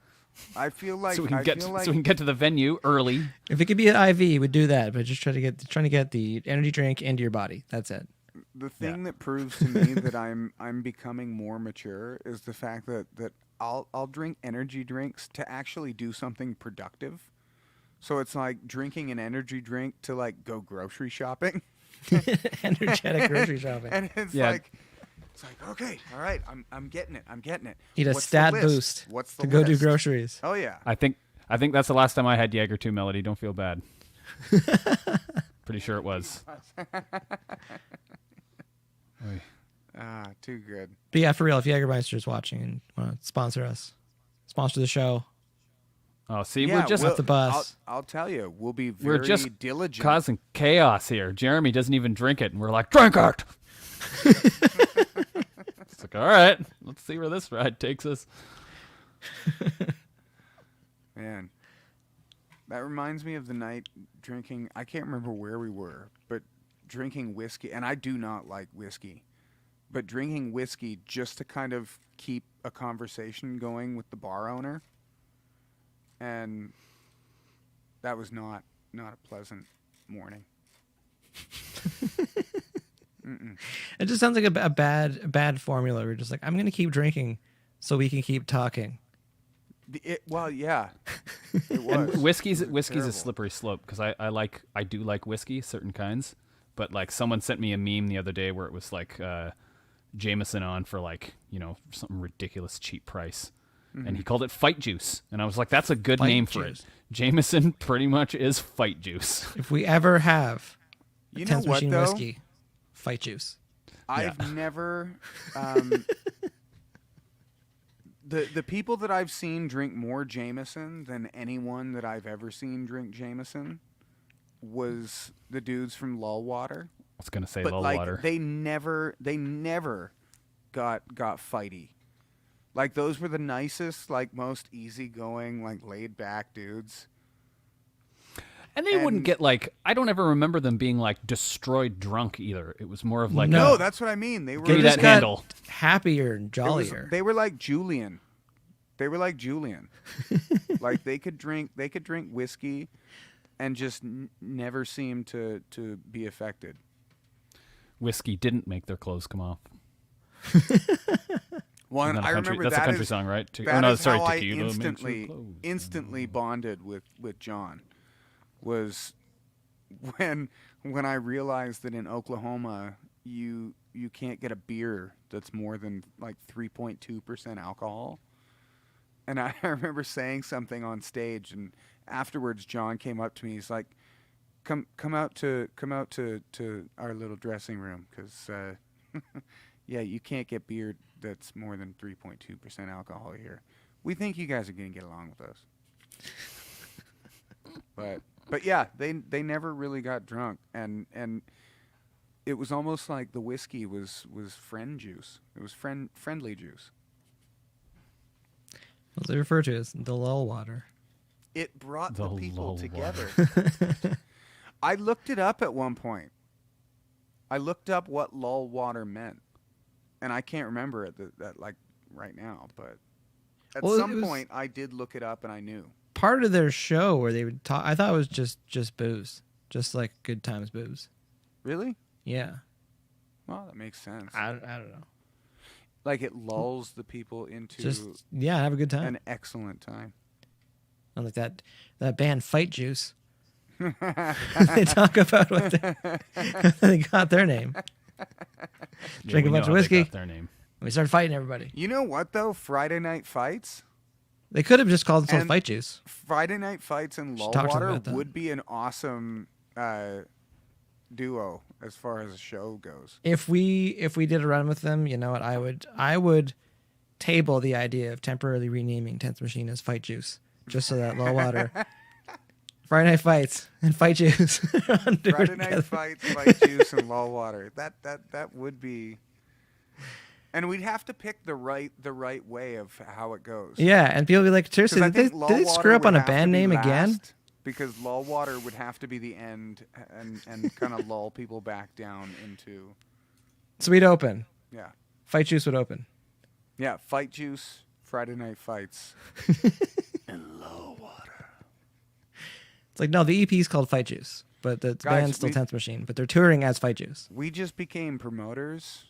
C: I feel like
B: So we can
C: I
B: get
C: feel like
B: so we can get to the venue early.
A: If it could be an IV, we'd do that. But just trying to get the energy drink into your body. That's it.
C: the thing that proves to me that I'm becoming more mature is the fact that I'll drink energy drinks to actually do something productive. So it's like drinking an energy drink to like go grocery shopping.
A: Energetic grocery shopping.
C: And it's
B: Yeah.
C: like okay, all right, I'm getting it.
A: Need a
C: What's the
A: stat
C: list?
A: boost
C: What's the
A: to go do
C: list?
A: groceries.
C: Oh yeah.
B: I think that's the last time I had Jaeger 2 Melody. Don't feel bad. Pretty sure it was. Oy.
C: Too good.
A: But yeah, for real, if Jägermeister is watching and want to sponsor us, sponsor the show,
B: Oh, see,
C: Yeah,
B: we're just
A: Off the bus.
C: I'll tell you, we'll be
B: we're
C: very
B: just
C: diligent.
B: causing chaos here. Jeremy doesn't even drink it, and we're like, drink it. It's like, all right, let's see where this ride takes us.
C: Man, that reminds me of the night drinking. I can't remember where we were, but drinking whiskey, and I do not like whiskey, but drinking whiskey just to kind of keep a conversation going with the bar owner, and that was not a pleasant morning.
A: it just sounds like a bad formula. We're just like, I'm gonna keep drinking so we can keep talking.
C: Well, yeah, it
B: And
C: was.
B: whiskey's
C: It was
B: a
C: terrible.
B: slippery slope because I do like whiskey, certain kinds, but like someone sent me a meme the other day where it was like Jameson on for like, you know, something ridiculous cheap price. And he called it fight juice. And I was like, that's a good
A: Fight
B: name for
A: juice.
B: it. Jameson pretty much is fight juice.
A: If we ever have a
C: You know
A: 10th
C: what
A: machine
C: though?
A: whiskey, fight juice.
C: I've never. The people that I've seen drink more Jameson than anyone that I've ever seen drink Jameson was the dudes from Lullwater.
B: I was gonna say
C: But
B: low
C: like
B: water.
C: they never got fighty. Like those were the nicest, like most easygoing, like laid back dudes.
B: And they wouldn't
C: and-
B: get like, I don't ever remember them being like destroyed drunk either. It was more of like,
A: No.
C: No, that's what I mean. They were
B: Give me
A: just
B: that
A: got
B: handle.
A: happier and
C: it was-
A: jollier.
C: they were like Julian. They were like Julian. Like they could drink whiskey and just never seem to be affected.
B: Whiskey didn't make their clothes come off.
C: Well,
B: Isn't
C: and
B: that
C: I
B: a country,
C: remember
B: that's
C: that
B: a country
C: is-
B: song, right?
C: That
B: no,
C: is
B: sorry,
C: how I
B: tequila makes your clothes.
C: instantly bonded with John. Was when I realized that in Oklahoma you can't get a beer that's more than like 3.2% alcohol. And I remember saying something on stage, and afterwards John came up to me. He's like, "Come out to our little dressing room, because yeah, you can't get beer that's more than 3.2% alcohol here. We think you guys are gonna get along with us." But yeah, they never really got drunk, and it was almost like the whiskey was friend juice. It was friendly juice.
A: What they refer to as the lull water.
C: It brought
B: The
C: the people
B: lull
C: together. I looked it up at one point. I looked up what lull water meant, and I can't remember it that like right now. But at
A: Well, it
C: some
A: was-
C: point, I did look it up, and I knew.
A: Part of their show where they would talk, I thought it was just booze, just like good times booze.
C: Really?
A: Yeah,
C: Well, that makes sense.
A: I don't know.
C: Like it lulls the people into
A: Just yeah, have a good time.
C: an excellent time.
A: Not like that band Fight Juice. They talk about what they got their name. Drink
B: we
A: a bunch
B: know
A: of
B: how they
A: whiskey.
B: got their name.
A: We started fighting everybody.
C: You know what though? Friday Night Fights.
A: They could have just called themselves
C: And-
A: Fight Juice.
C: Friday Night Fights and
A: Should talk to them
C: Lullwater
A: about that.
C: would be an awesome duo as far as the show goes.
A: If we did a run with them, you know what? I would table the idea of temporarily renaming 10th Machine as Fight Juice, just so that low water. Friday Night Fights and Fight Juice. on tour
C: Friday
A: together.
C: Night Fights, Fight Juice, and Lullwater. That would be. And we'd have to pick the right way of how it goes.
A: Yeah, and people be like,
C: 'Cause
A: seriously,
C: I
A: did
C: think
A: they screw
C: Lullwater
A: up on
C: would
A: a
C: have to
A: band
C: be
A: name again?
C: last, because Lullwater would have to be the end and kind of lull people back down into
A: So we'd open.
C: yeah.
A: Fight Juice would open.
C: Yeah, Fight Juice, Friday Night Fights, and Lullwater.
A: It's like, no, the EP is called Fight Juice, but the
C: Guys,
A: band's still
C: we-
A: 10th Machine, but they're touring as Fight Juice.
C: We just became promoters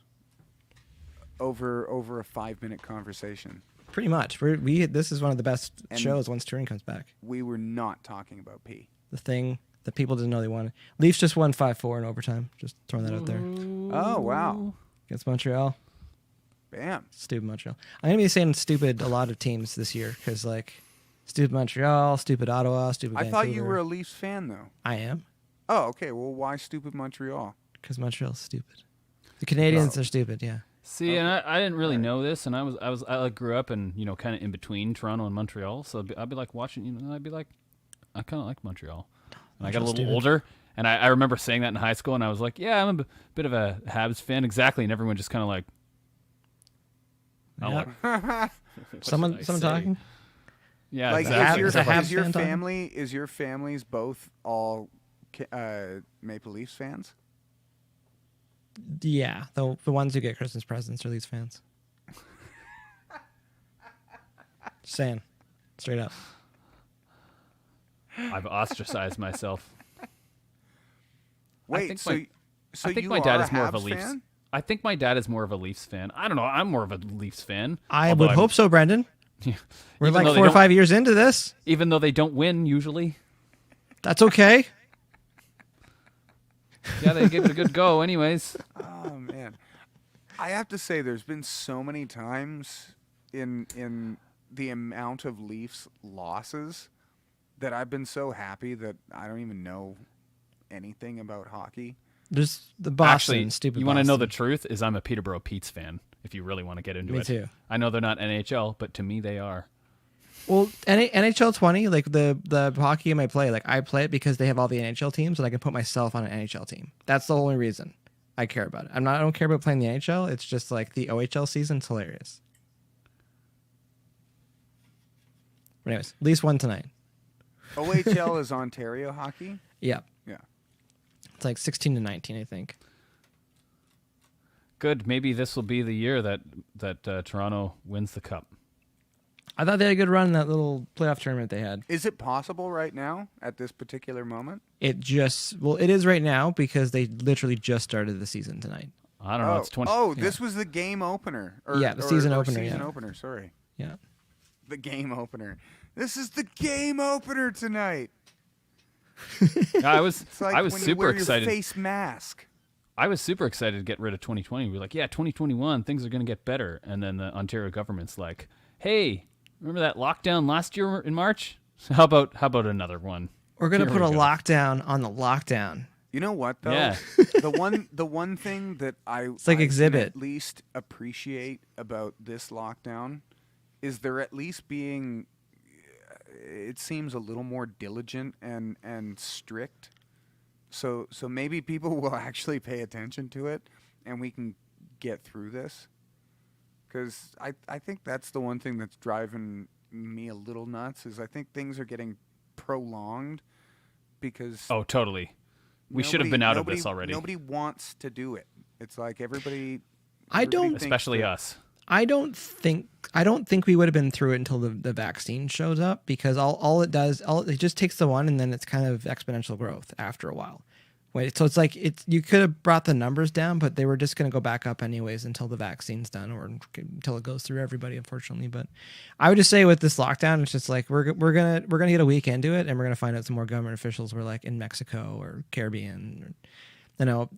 C: over a 5-minute conversation.
A: Pretty much. This is one of the best
C: And-
A: shows once touring comes back.
C: We were not talking about pee.
A: The thing that people didn't know they wanted. Leafs just won 5-4 in overtime. Just throwing that out there.
C: Oh, wow.
A: Against Montreal.
C: Bam.
A: Stupid Montreal. I'm going to be saying stupid a lot of teams this year because, like, stupid Montreal, stupid Ottawa, stupid
C: I
A: Vancouver.
C: thought you were a Leafs fan, though.
A: I am
C: Oh, okay. Well, why stupid Montreal?
A: because Montreal's stupid. The Canadians are stupid, yeah.
B: See, and I didn't really know this, and I like, grew up and kind of in between Toronto and Montreal, so I'd be like watching, and I'd be like, I kind of like Montreal, and I got a
A: Montreal's
B: little
A: stupid.
B: older, and I remember saying that in high school, and I was like, yeah, I'm a bit of a Habs fan, exactly, and everyone just kind of like, oh,
A: Yeah.
B: what should
A: Someone
B: I say?
A: talking?
B: Yeah,
C: Like,
B: exactly.
A: is your Habs
C: is your
A: fan talking?
C: family is your families both all Maple Leafs fans?
A: Yeah, the ones who get Christmas presents are these fans. Just saying. Straight up.
B: I've ostracized myself.
C: Wait,
B: think
C: so
B: my-
C: so
B: I think
C: you
B: my dad
C: are
B: is more of a
C: Habs
B: Leafs.
C: fan?
B: I think my dad is more of a Leafs fan. I don't know. I'm more of a Leafs fan.
A: I
B: although
A: would
B: I'm-
A: hope so, Brendan.
B: Yeah.
A: We're
B: Even
A: like
B: though they
A: 4 or
B: don't-
A: 5 years into this.
B: Even though they don't win usually.
A: That's okay.
B: Yeah, they give it a good go anyways.
C: Oh man, I have to say, there's been so many times in the amount of Leafs losses that I've been so happy that I don't even know anything about hockey.
A: There's the Boston,
B: Actually,
A: stupid
B: you want to know the
A: Boston.
B: truth? Is I'm a Peterborough Petes fan. If you really want to get into
A: Me
B: it,
A: too.
B: I know they're not NHL, but to me they are.
A: Well, NHL 20, like the hockey game I play, like I play it because they have all the NHL teams, and I can put myself on an NHL team. That's the only reason I care about it. I don't care about playing the NHL. It's just like the OHL season's hilarious. But anyways, at least one tonight.
C: OHL is Ontario hockey.
A: Yeah,
C: Yeah.
A: it's like 16-19, I think.
B: Good. Maybe this will be the year that Toronto wins the cup.
A: I thought they had a good run in that little playoff tournament they had.
C: Is it possible right now at this particular moment?
A: It is right now because they literally just started the season tonight.
B: I don't know. It's 20.
C: This was the game opener.
A: The season opener.
C: Season
A: Yeah.
C: opener. Sorry.
A: Yeah.
C: The game opener. This is the game opener tonight.
B: I was
C: It's like
B: I was
C: when
B: super
C: you wear
B: excited.
C: Your face mask.
B: I was super excited to get rid of 2020. We were like, yeah, 2021, things are going to get better. And then the Ontario government's like, hey, remember that lockdown last year in March? How about another one?
A: We're gonna
B: Here
A: put
B: we
A: a
B: go.
A: lockdown on the lockdown.
C: You know what though?
B: Yeah.
C: the one thing that I
A: like
C: I
A: Exhibit.
C: can at least appreciate about this lockdown is there at least being it seems a little more diligent and strict. So maybe people will actually pay attention to it and we can get through this. Cuz I think that's the one thing that's driving me a little nuts is I think things are getting prolonged because
B: Oh, totally. We should have been out of this already.
C: Nobody wants to do it. It's like everybody.
A: I don't-
C: thinks
B: Especially
C: that-
B: us.
A: I don't think we would have been through it until the vaccine shows up because all it does it just takes the one and then it's kind of exponential growth after a while. Wait, so it's like you could have brought the numbers down, but they were just going to go back up anyways until the vaccine's done or until it goes through everybody, unfortunately. But I would just say with this lockdown, it's just like we're gonna get a week into it and we're gonna find out some more government officials were like in Mexico or Caribbean, or,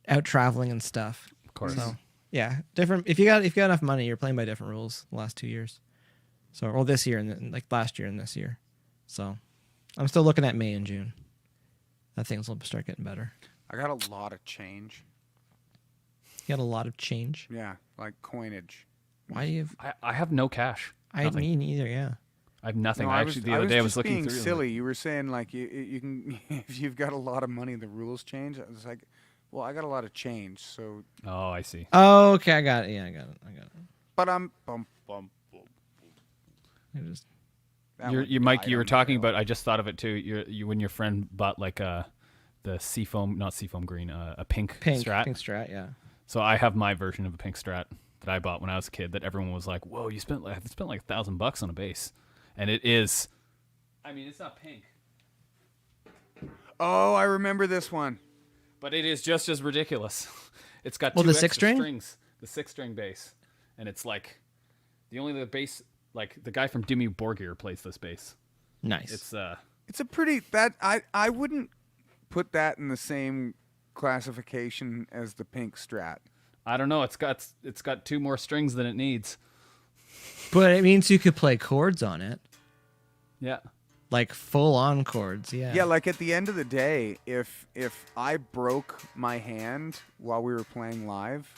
A: out traveling and stuff.
B: Of course.
A: So yeah, different. If you got enough money, you're playing by different rules the last 2 years. So or this year and like last year and this year. So I'm still looking at May and June. That things will start getting better.
C: I got a lot of change.
A: You got a lot of change.
C: Yeah, like coinage.
A: Why do you have?
B: I have no cash.
A: I
B: Nothing.
A: me neither. Yeah.
B: I have nothing.
C: No,
B: I actually the other day I was
C: just
B: looking
C: being
B: through.
C: silly. You were saying like you can if you've got a lot of money, the rules change. I was like, well, I got a lot of change, so.
B: Oh, I see.
A: Oh, okay. I got it. Yeah, I got it.
C: But I'm.
A: I just
B: Mike, you were talking about. I just thought of it too. You when your friend bought like the seafoam, not seafoam green, a pink Strat.
A: Pink Strat. Yeah.
B: So I have my version of a pink Strat that I bought when I was a kid. That everyone was like, "Whoa, you spent like $1,000 on a base," and it is. I mean, it's not pink,
C: Oh, I remember this one.
B: but it is just as ridiculous. It's got
A: Well,
B: two
A: the
B: extra
A: 6-string?
B: strings, the 6-string bass, and it's like the bass. Like the guy from Dimmu Borgir plays this bass.
A: Nice.
C: It's a pretty that I wouldn't put that in the same classification as the pink Strat.
B: I don't know. It's got two more strings than it needs.
A: But it means you could play chords on it,
B: Yeah.
A: like full on chords. Yeah.
C: Yeah, like at the end of the day, if I broke my hand while we were playing live,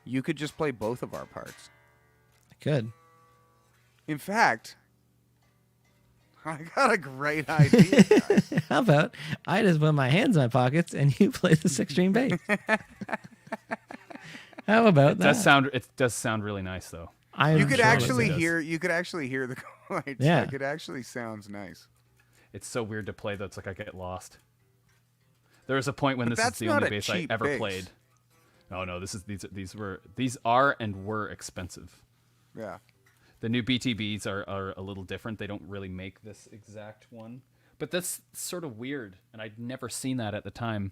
C: you could just play both of our parts.
A: Good.
C: In fact, I got a great idea. guys.
A: How about I just put my hands in my pockets and you play the 6-string bass? How about that?
B: It does sound really nice though.
C: You could
A: sure
C: actually
A: it does.
C: hear the chords.
A: Yeah.
C: Like it actually sounds nice.
B: It's so weird to play that it's like I get lost. There was a point when
C: But
B: this is
C: that's
B: the
C: not
B: only
C: a
B: bass I
C: cheap
B: ever
C: bass.
B: played. Oh no, these are and were expensive.
C: Yeah.
B: The new BTBs are a little different. They don't really make this exact one. But that's sort of weird, and I'd never seen that at the time.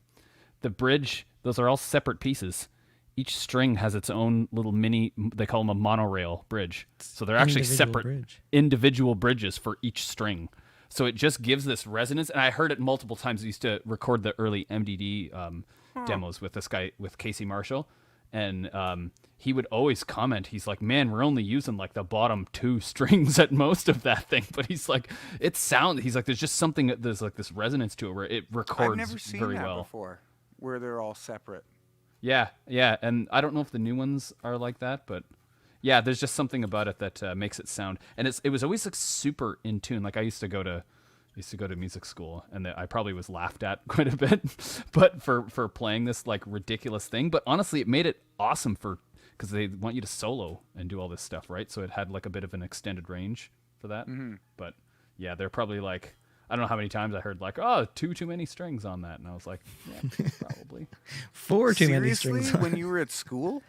B: The bridge, those are all separate pieces. Each string has its own little mini, they call them a monorail bridge. So they're actually
A: Individual
B: separate
A: bridge.
B: individual bridges for each string. So it just gives this resonance. And I heard it multiple times. I used to record the early MDD demos with this guy, with Casey Marshall. And he would always comment. He's like, man, we're only using like the bottom 2 strings at most of that thing. But he's like, he's like, there's just something, there's like this resonance to it where it records
C: I've never seen
B: very
C: that
B: well.
C: before, where they're all separate.
B: Yeah, yeah. And I don't know if the new ones are like that, but Yeah, there's just something about it that makes it sound, and it was always like super in tune. Like I used to go to music school, and I probably was laughed at quite a bit, but for playing this like ridiculous thing. But honestly, it made it awesome because they want you to solo and do all this stuff, right? So it had like a bit of an extended range for that. But yeah, they're probably like, I don't know how many times I heard like, oh, too many strings on that, and I was like, yeah, probably.
A: 4 too many
C: Seriously?
A: strings.
C: When you were at school?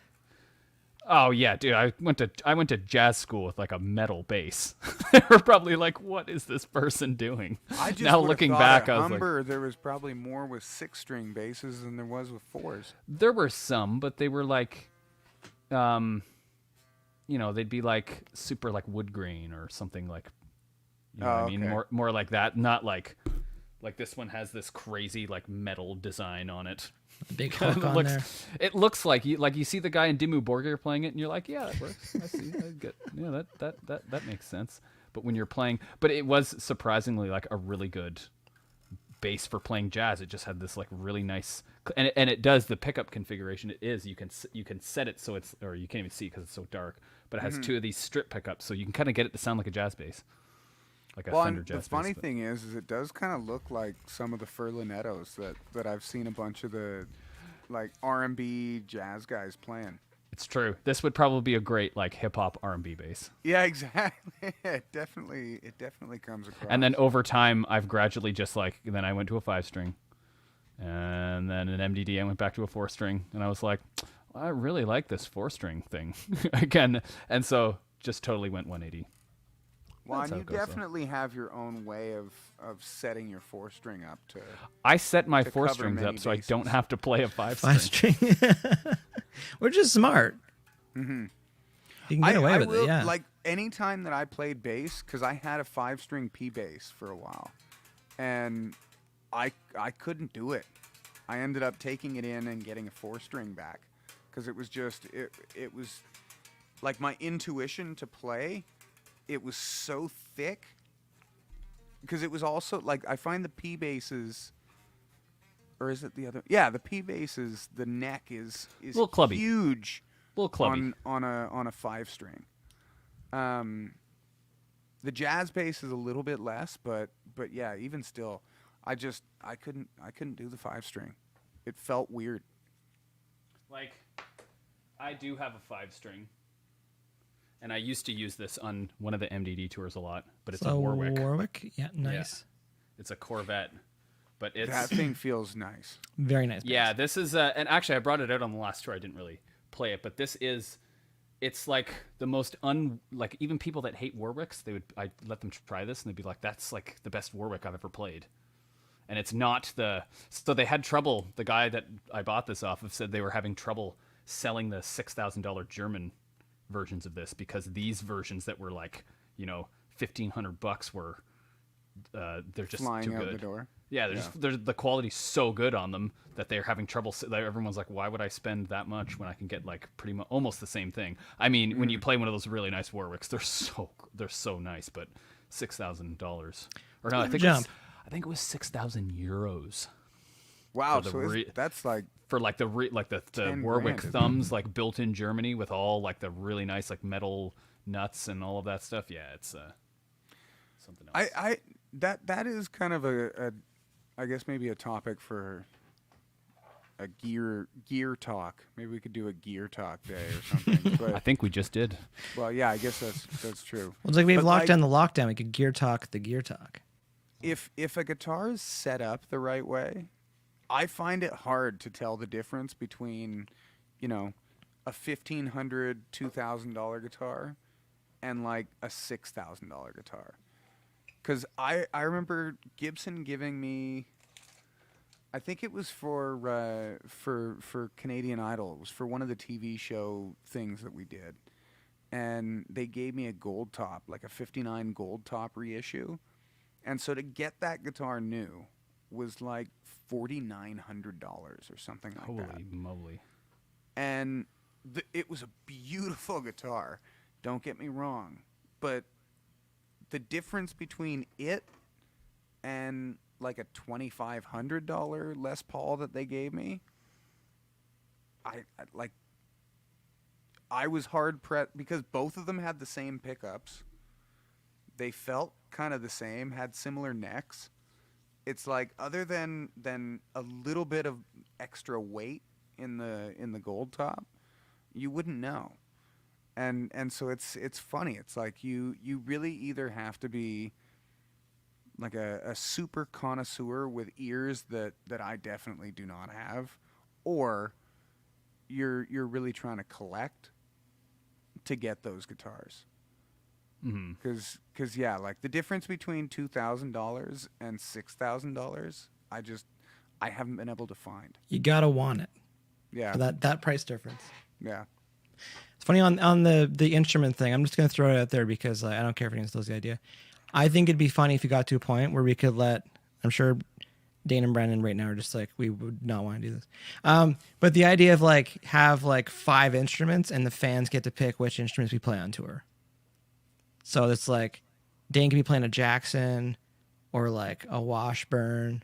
B: Oh yeah, dude, I went to jazz school with like a metal bass. They were probably like, what is this person doing?
C: I just
B: Now
C: would've
B: looking
C: thought
B: back,
C: at
B: I was like,
C: Humber, there was probably more with 6-string basses than there was with 4s.
B: there were some, but they were like, they'd be like super like wood grain or something like, you know what I mean?
C: okay.
B: More like that, not like this one has this crazy like metal design on it.
A: Big hook on there.
B: It looks like you see the guy in Dimmu Borgir playing it, and you're like, yeah, that works. I see. I get, yeah, that makes sense. But when you're playing, but it was surprisingly like a really good bass for playing jazz. It just had this like really nice, and it does the pickup configuration. It is you can set it so it's, or you can't even see because it's so dark. But it has 2 of these strip pickups, so you can kind of get it to sound like a jazz bass, like a Fender
C: And
B: jazz
C: the funny
B: bass.
C: thing is it does kind of look like some of the Furlanettos that I've seen a bunch of the like R&B jazz guys playing.
B: It's true. This would probably be a great like hip hop R&B bass.
C: Yeah, exactly. It definitely comes across.
B: And then over time, I've gradually just like, then I went to a 5-string, and then an MDD, I went back to a 4-string, and I was like, I really like this 4-string thing again, and so just totally went 180.
C: well,
B: That's
C: and
B: how
C: you
B: it goes, though.
C: definitely have your own way of setting your 4-string up to.
B: I set my
C: To
B: 4
C: cover
B: strings
C: many
B: up so I don't
C: bases.
B: have to play a 5-string.
A: 5-string. Which is smart.
C: Mm-hmm.
A: You can get away
C: I
A: with
C: will,
A: it, yeah.
C: Like anytime that I played bass, because I had a 5-string P bass for a while, and I couldn't do it. I ended up taking it in and getting a 4-string back, because it was just it was like my intuition to play. It was so thick, because it was also like I find the P basses. Or is it the other? Yeah, the P basses. The neck is
B: Little clubby.
C: huge
B: A little clubby.
C: on a 5-string. The jazz bass is a little bit less, but yeah, even still, I couldn't do the 5-string. It felt weird.
B: Like, I do have a 5-string, and I used to use this on one of the MDD tours a lot, but it's a Warwick.
A: Warwick, yeah, nice.
B: It's a Corvette, but it's
C: That thing feels nice.
A: Very nice.
B: yeah. This is and actually I brought it out on the last tour. I didn't really play it, but it's like the most like even people that hate Warwicks, I let them try this and they'd be like, that's like the best Warwick I've ever played. And it's not so they had trouble. The guy that I bought this off of said they were having trouble selling the $6,000 German versions of this because these versions that were like, $1,500 were they're just
C: Flying
B: too
C: out
B: good.
C: the door.
B: Yeah, the quality's so good on them that they're having trouble. Everyone's like, why would I spend that much when I can get like pretty much almost the same thing? I mean, when you play one of those really nice Warwicks, they're so nice, but $6,000 or no, I think it was 6,000 euros.
C: Wow,
B: For the
C: so that's like
B: for like the
C: 10
B: Warwick
C: grand.
B: thumbs like built in Germany with all like the really nice like metal nuts and all of that stuff. Yeah, it's something else.
C: that is kind of a I guess maybe a topic for a gear talk. Maybe we could do a gear talk day or something.
B: I
C: But
B: think we just did.
C: well, yeah, I guess that's true.
A: Well, it's like we've
C: But,
A: locked
C: like,
A: down the lockdown. We could gear talk the gear talk.
C: If a guitar is set up the right way, I find it hard to tell the difference between, a $1,500, $2,000 guitar and like a $6,000 guitar. Because I remember Gibson giving me, I think it was for Canadian Idol. It was for one of the TV show things that we did, and they gave me a gold top, like a '59 gold top reissue. And so to get that guitar new was like $4,900 or something like that.
B: Holy moly!
C: And it was a beautiful guitar. Don't get me wrong, but the difference between it and like a $2,500 Les Paul that they gave me, I like I was hard pressed because both of them had the same pickups. They felt kind of the same, had similar necks. It's like other than a little bit of extra weight in the gold top, you wouldn't know. And so it's funny. It's like you really either have to be like a super connoisseur with ears that I definitely do not have, or you're really trying to collect to get those guitars. Because yeah, like the difference between $2,000 and $6,000, I haven't been able to find.
A: You gotta want it.
C: Yeah,
A: For that price difference.
C: yeah.
A: It's funny on the instrument thing. I'm just gonna throw it out there because I don't care if anyone steals the idea. I think it'd be funny if you got to a point where we could let. I'm sure Dane and Brandon right now are just like, we would not want to do this. But the idea of like have like 5 instruments and the fans get to pick which instruments we play on tour. So it's like Dane could be playing a Jackson or like a Washburn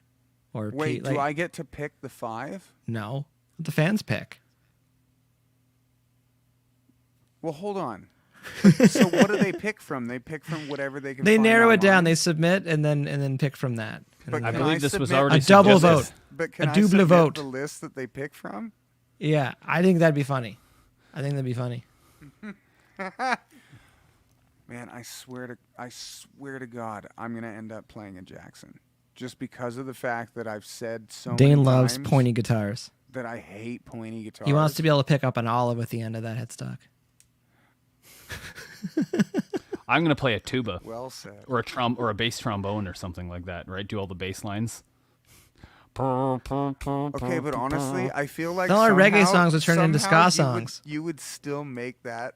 A: or
C: Wait,
A: like,
C: do I get to pick the 5?
A: No, the fans pick.
C: Well, hold on. So what do they pick from? They pick from whatever they can.
A: They
C: find
A: narrow it down.
C: online?
A: They submit and then pick from that.
C: But
B: I
C: can
B: believe this was
C: submit
B: already
A: A double
B: suggested.
A: vote.
C: But can
A: a
C: I
A: double
C: submit
A: vote.
C: the list that they pick from?
A: Yeah, I think that'd be funny.
C: Man, I swear to God, I'm gonna end up playing a Jackson, just because of the fact that I've said so
A: Dane
C: many
A: loves
C: times
A: pointy guitars.
C: that I hate pointy guitars.
A: He wants to be able to pick up an olive at the end of that headstock.
B: I'm gonna play a tuba
C: Well said.
B: or a bass trombone or something like that, right? Do all the bass lines.
C: Okay, but honestly, I feel like
A: All our reggae
C: somehow-
A: songs would turn into
C: somehow
A: ska
C: you would-
A: songs.
C: You would still make that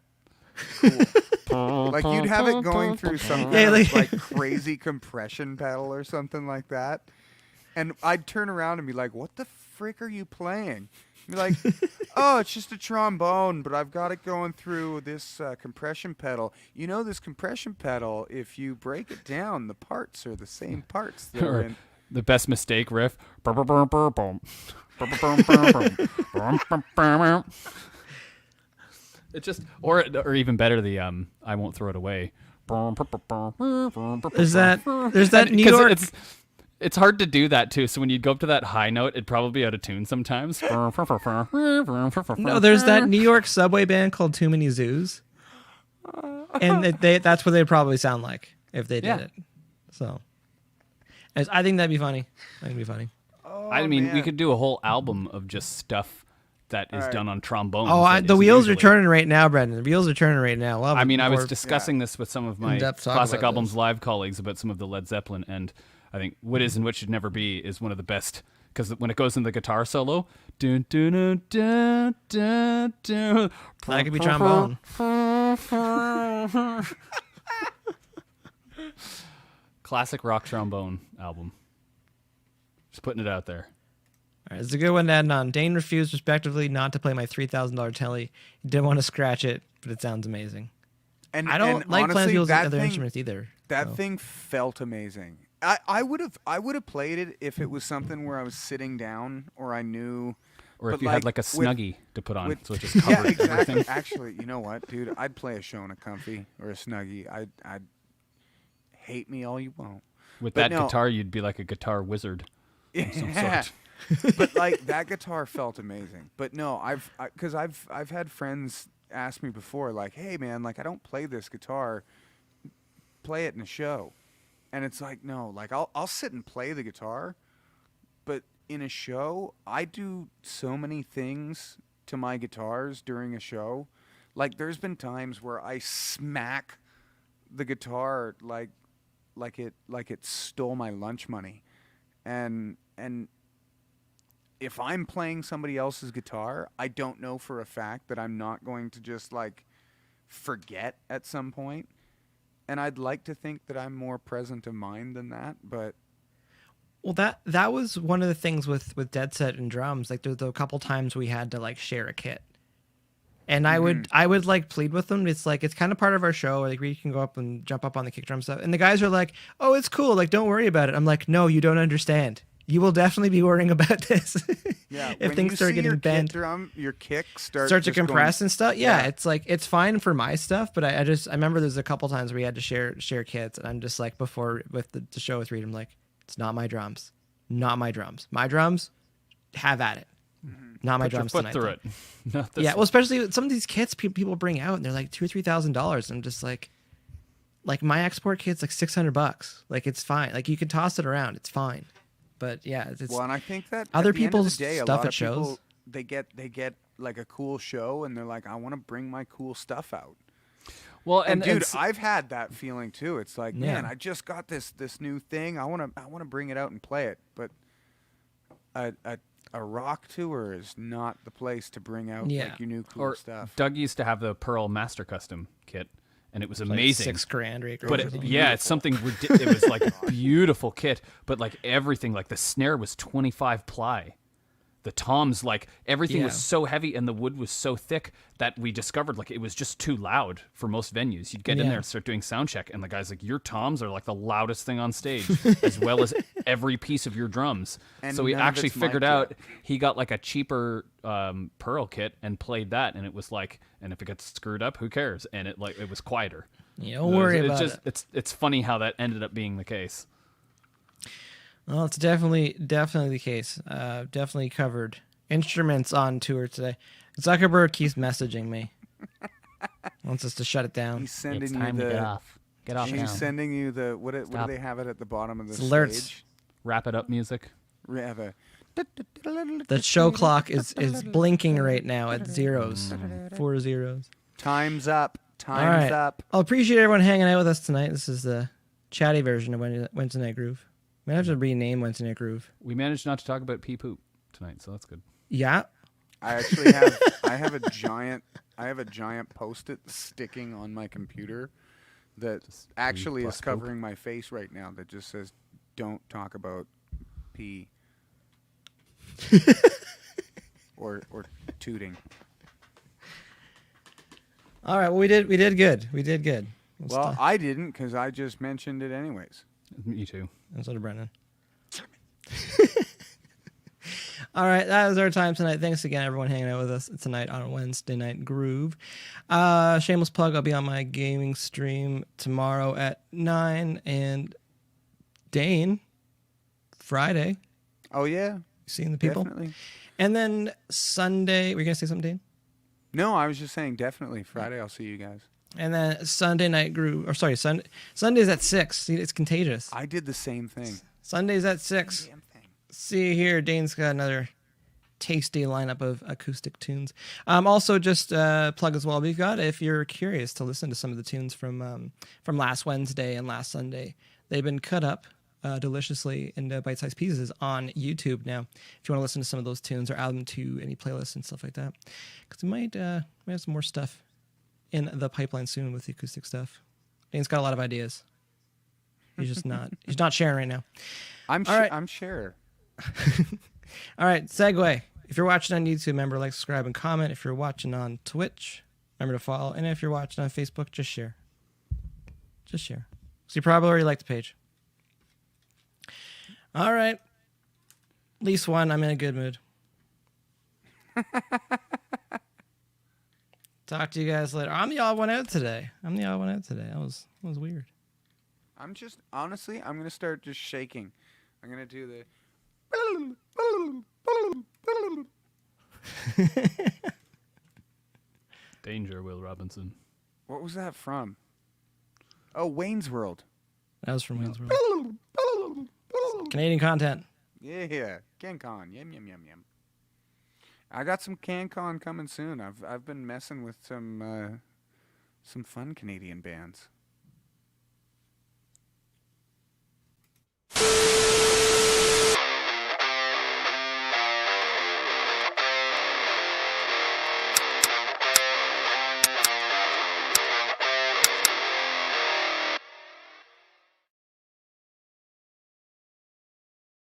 C: cool. Like you'd have it going through some kind
A: Yeah,
C: of
A: like-
C: like crazy compression pedal or something like that, and I'd turn around and be like, "What the frick are you playing?" Be like, "Oh, it's just a trombone, but I've got it going through this compression pedal. You know, this compression pedal, if you break it down, the parts are the same parts that are
B: Or
C: in."
B: the best mistake riff. It just, or even better, the I won't throw it away.
A: There's that New
B: 'Cause
A: York.
B: It's hard to do that too. So when you go up to that high note, it'd probably be out of tune sometimes.
A: No, there's that New York subway band called Too Many Zoos, and that's what they'd probably sound like if they did
B: Yeah.
A: it. So, I think that'd be funny. That'd be funny.
C: Oh,
B: I mean, we
C: man.
B: could do a whole album of just stuff that is
C: Alright.
B: done on trombones.
A: Oh,
B: that
A: the
B: isn't
A: wheels are
B: usually-
A: turning right now, Brendan. The wheels are turning right now. We'll have
B: I mean, I was
A: more-
B: discussing this with some of my
A: in-depth talk
B: classic
A: about
B: albums
A: this.
B: live colleagues about some of the Led Zeppelin, and I think "What Is and What Should Never Be" is one of the best because when it goes in the guitar solo, dun, dun, dun, dun, dun, dun,
A: That could be trombone.
B: Classic rock trombone album. Just putting it out there.
A: All right, it's a good one to end on. Dane refused respectively not to play my $3,000 telly. He didn't want to scratch it, but it sounds amazing.
C: And
A: I don't
C: and
A: like playing
C: honestly,
A: people's
C: that
A: other
C: thing-
A: instruments either.
C: That
A: so.
C: thing felt amazing. I would have played it if it was something where I was sitting down or I knew.
B: Or if
C: but
B: you had like a
C: with-
B: snuggie to put on,
C: with-
B: so it just
C: Yeah,
B: covered
C: exactly.
B: everything.
C: Actually, you know what, dude? I'd play a show in a comfy or a snuggie. I'd hate me all you want.
B: With
C: But
B: that
C: no.
B: guitar, you'd be like a guitar wizard of some
C: Yeah.
B: sort.
C: But like that guitar felt amazing. But no, I've had friends ask me before, like, "Hey man, like I don't play this guitar. Play it in a show." And it's like, no, like I'll sit and play the guitar, but in a show, I do so many things to my guitars during a show. Like there's been times where I smack the guitar like it stole my lunch money. And if I'm playing somebody else's guitar, I don't know for a fact that I'm not going to just like forget at some point. And I'd like to think that I'm more present of mind than that, but
A: Well, that was one of the things with Dead Set and drums. Like, there's a couple times we had to like share a kit, and I would like plead with them. It's like it's kind of part of our show. Like we can go up and jump up on the kick drum stuff, and the guys are like, "Oh, it's cool. Like, don't worry about it." I'm like, "No, you don't understand. you will definitely be worrying about this.
C: Yeah,
A: if
C: when
A: things
C: you
A: start
C: see
A: getting
C: your
A: bent.
C: kick drum, your kick start
A: To
C: just
A: compress
C: going,
A: and stuff. Yeah,
C: yeah.
A: it's like it's fine for my stuff, but I remember there's a couple times where we had to share kits, and I'm just like before with the show with Reed, I'm like, it's not my drums, not my drums, my drums, have at it, not my
B: Put your
A: drums
B: foot
A: tonight.
B: through
A: though.
B: it. Not this
A: Yeah, well,
B: one.
A: especially with some of these kits people bring out, and they're like $2,000 or $3,000. I'm just like my export kit's like $600. Like it's fine. Like you can toss it around, it's fine. But yeah, it's
C: Well, and I think that
A: other
C: at the end of the
A: people's
C: day, a
A: stuff
C: lot
A: at
C: of
A: shows.
C: people they get like a cool show, and they're like, I want to bring my cool stuff out.
B: Well,
C: And dude,
B: it's-
C: I've had that feeling too. It's like,
A: Yeah.
C: man, I just got this new thing. I want to bring it out and play it, but a rock tour is not the place to bring out
A: Yeah.
C: like your new cool
B: or
C: stuff.
B: Doug used to have the Pearl Master Custom kit, and it was
A: like
B: amazing.
A: $6,000 or $8,000.
B: But it's something it was like a beautiful kit, but like everything, like the snare was 25 ply. The toms, like everything was
A: Yeah.
B: so heavy and the wood was so thick that we discovered like it was just too loud for most venues. You'd get in
A: Yeah.
B: there and start doing sound check, and the guy's like, your toms are like the loudest thing on stage, as well as every piece of your drums.
C: And
B: So he
C: none of
B: actually
C: it's
B: figured
C: mic'd
B: out
C: yet.
B: he got like a cheaper Pearl kit and played that, and it was like, and if it gets screwed up, who cares? And it was quieter.
A: don't worry about it.
B: It's funny how that ended up being the case.
A: Well, it's definitely the case. Definitely covered instruments on tour today. Zuckerberg keeps messaging me. Wants us to shut it down.
C: He's sending
B: It's
C: you
B: time
C: the.
B: to get off. Get off
C: He's
B: now.
C: sending you the what do
B: Stop.
C: they have it at the bottom of the
A: It's alerts.
C: stage?
B: Wrap it up music.
C: We have a.
A: The show clock is blinking right now at zeros, 4 zeros.
C: Time's up.
A: All
C: Time's
A: right.
C: up.
A: I appreciate everyone hanging out with us tonight. This is the chatty version of Wednesday Night Groove. Might have to rename Wednesday Night Groove.
B: We managed not to talk about pee poop tonight, so that's good.
A: Yeah.
C: I actually have. I have a giant Post-it sticking on my computer that actually
B: plus
C: is
B: poop.
C: covering my face right now. That just says, "Don't talk about pee." or tooting.
A: All right. Well, we did good. We did good. Let's
C: Well,
A: talk-
C: I didn't because I just mentioned it anyways.
B: Me too.
A: instead of Brendan. All right, that was our time tonight. Thanks again, everyone, hanging out with us tonight on Wednesday Night Groove. Shameless plug, I'll be on my gaming stream tomorrow at 9, and Dane, Friday,
C: Oh yeah,
A: seeing the people.
C: definitely.
A: And then Sunday, were you going to say something, Dane?
C: No, I was just saying definitely Friday. I'll see you guys.
A: And then Sunday Night Groove, or sorry, Sunday's at 6. See, it's contagious.
C: I did the same thing.
A: Sunday's at 6.
C: Damn thing.
A: See here, Dane's got another tasty lineup of acoustic tunes. Also, just plug as well. We've got, if you're curious to listen to some of the tunes from last Wednesday and last Sunday, they've been cut up deliciously into bite-sized pieces on YouTube now. If you want to listen to some of those tunes or add them to any playlists and stuff like that, because we might have some more stuff in the pipeline soon with the acoustic stuff. Dane's got a lot of ideas. He's not sharing right now.
C: I'm
A: All right.
C: I'm sure.
A: All right, segue. If you're watching on YouTube, remember to like, subscribe, and comment. If you're watching on Twitch, remember to follow. And if you're watching on Facebook, just share. Just share. So you probably already liked the page. All right. At least one. I'm in a good mood. Talk to you guys later. I'm the odd one out today. That was weird.
C: I'm just honestly, I'm gonna start just shaking. I'm gonna do the.
B: Danger, Will Robinson.
C: What was that from? Oh, Wayne's World.
A: That was from Wayne's World. Canadian content.
C: Yeah, CanCon. Yum yum yum yum. I got some CanCon coming soon. I've been messing with some fun Canadian bands.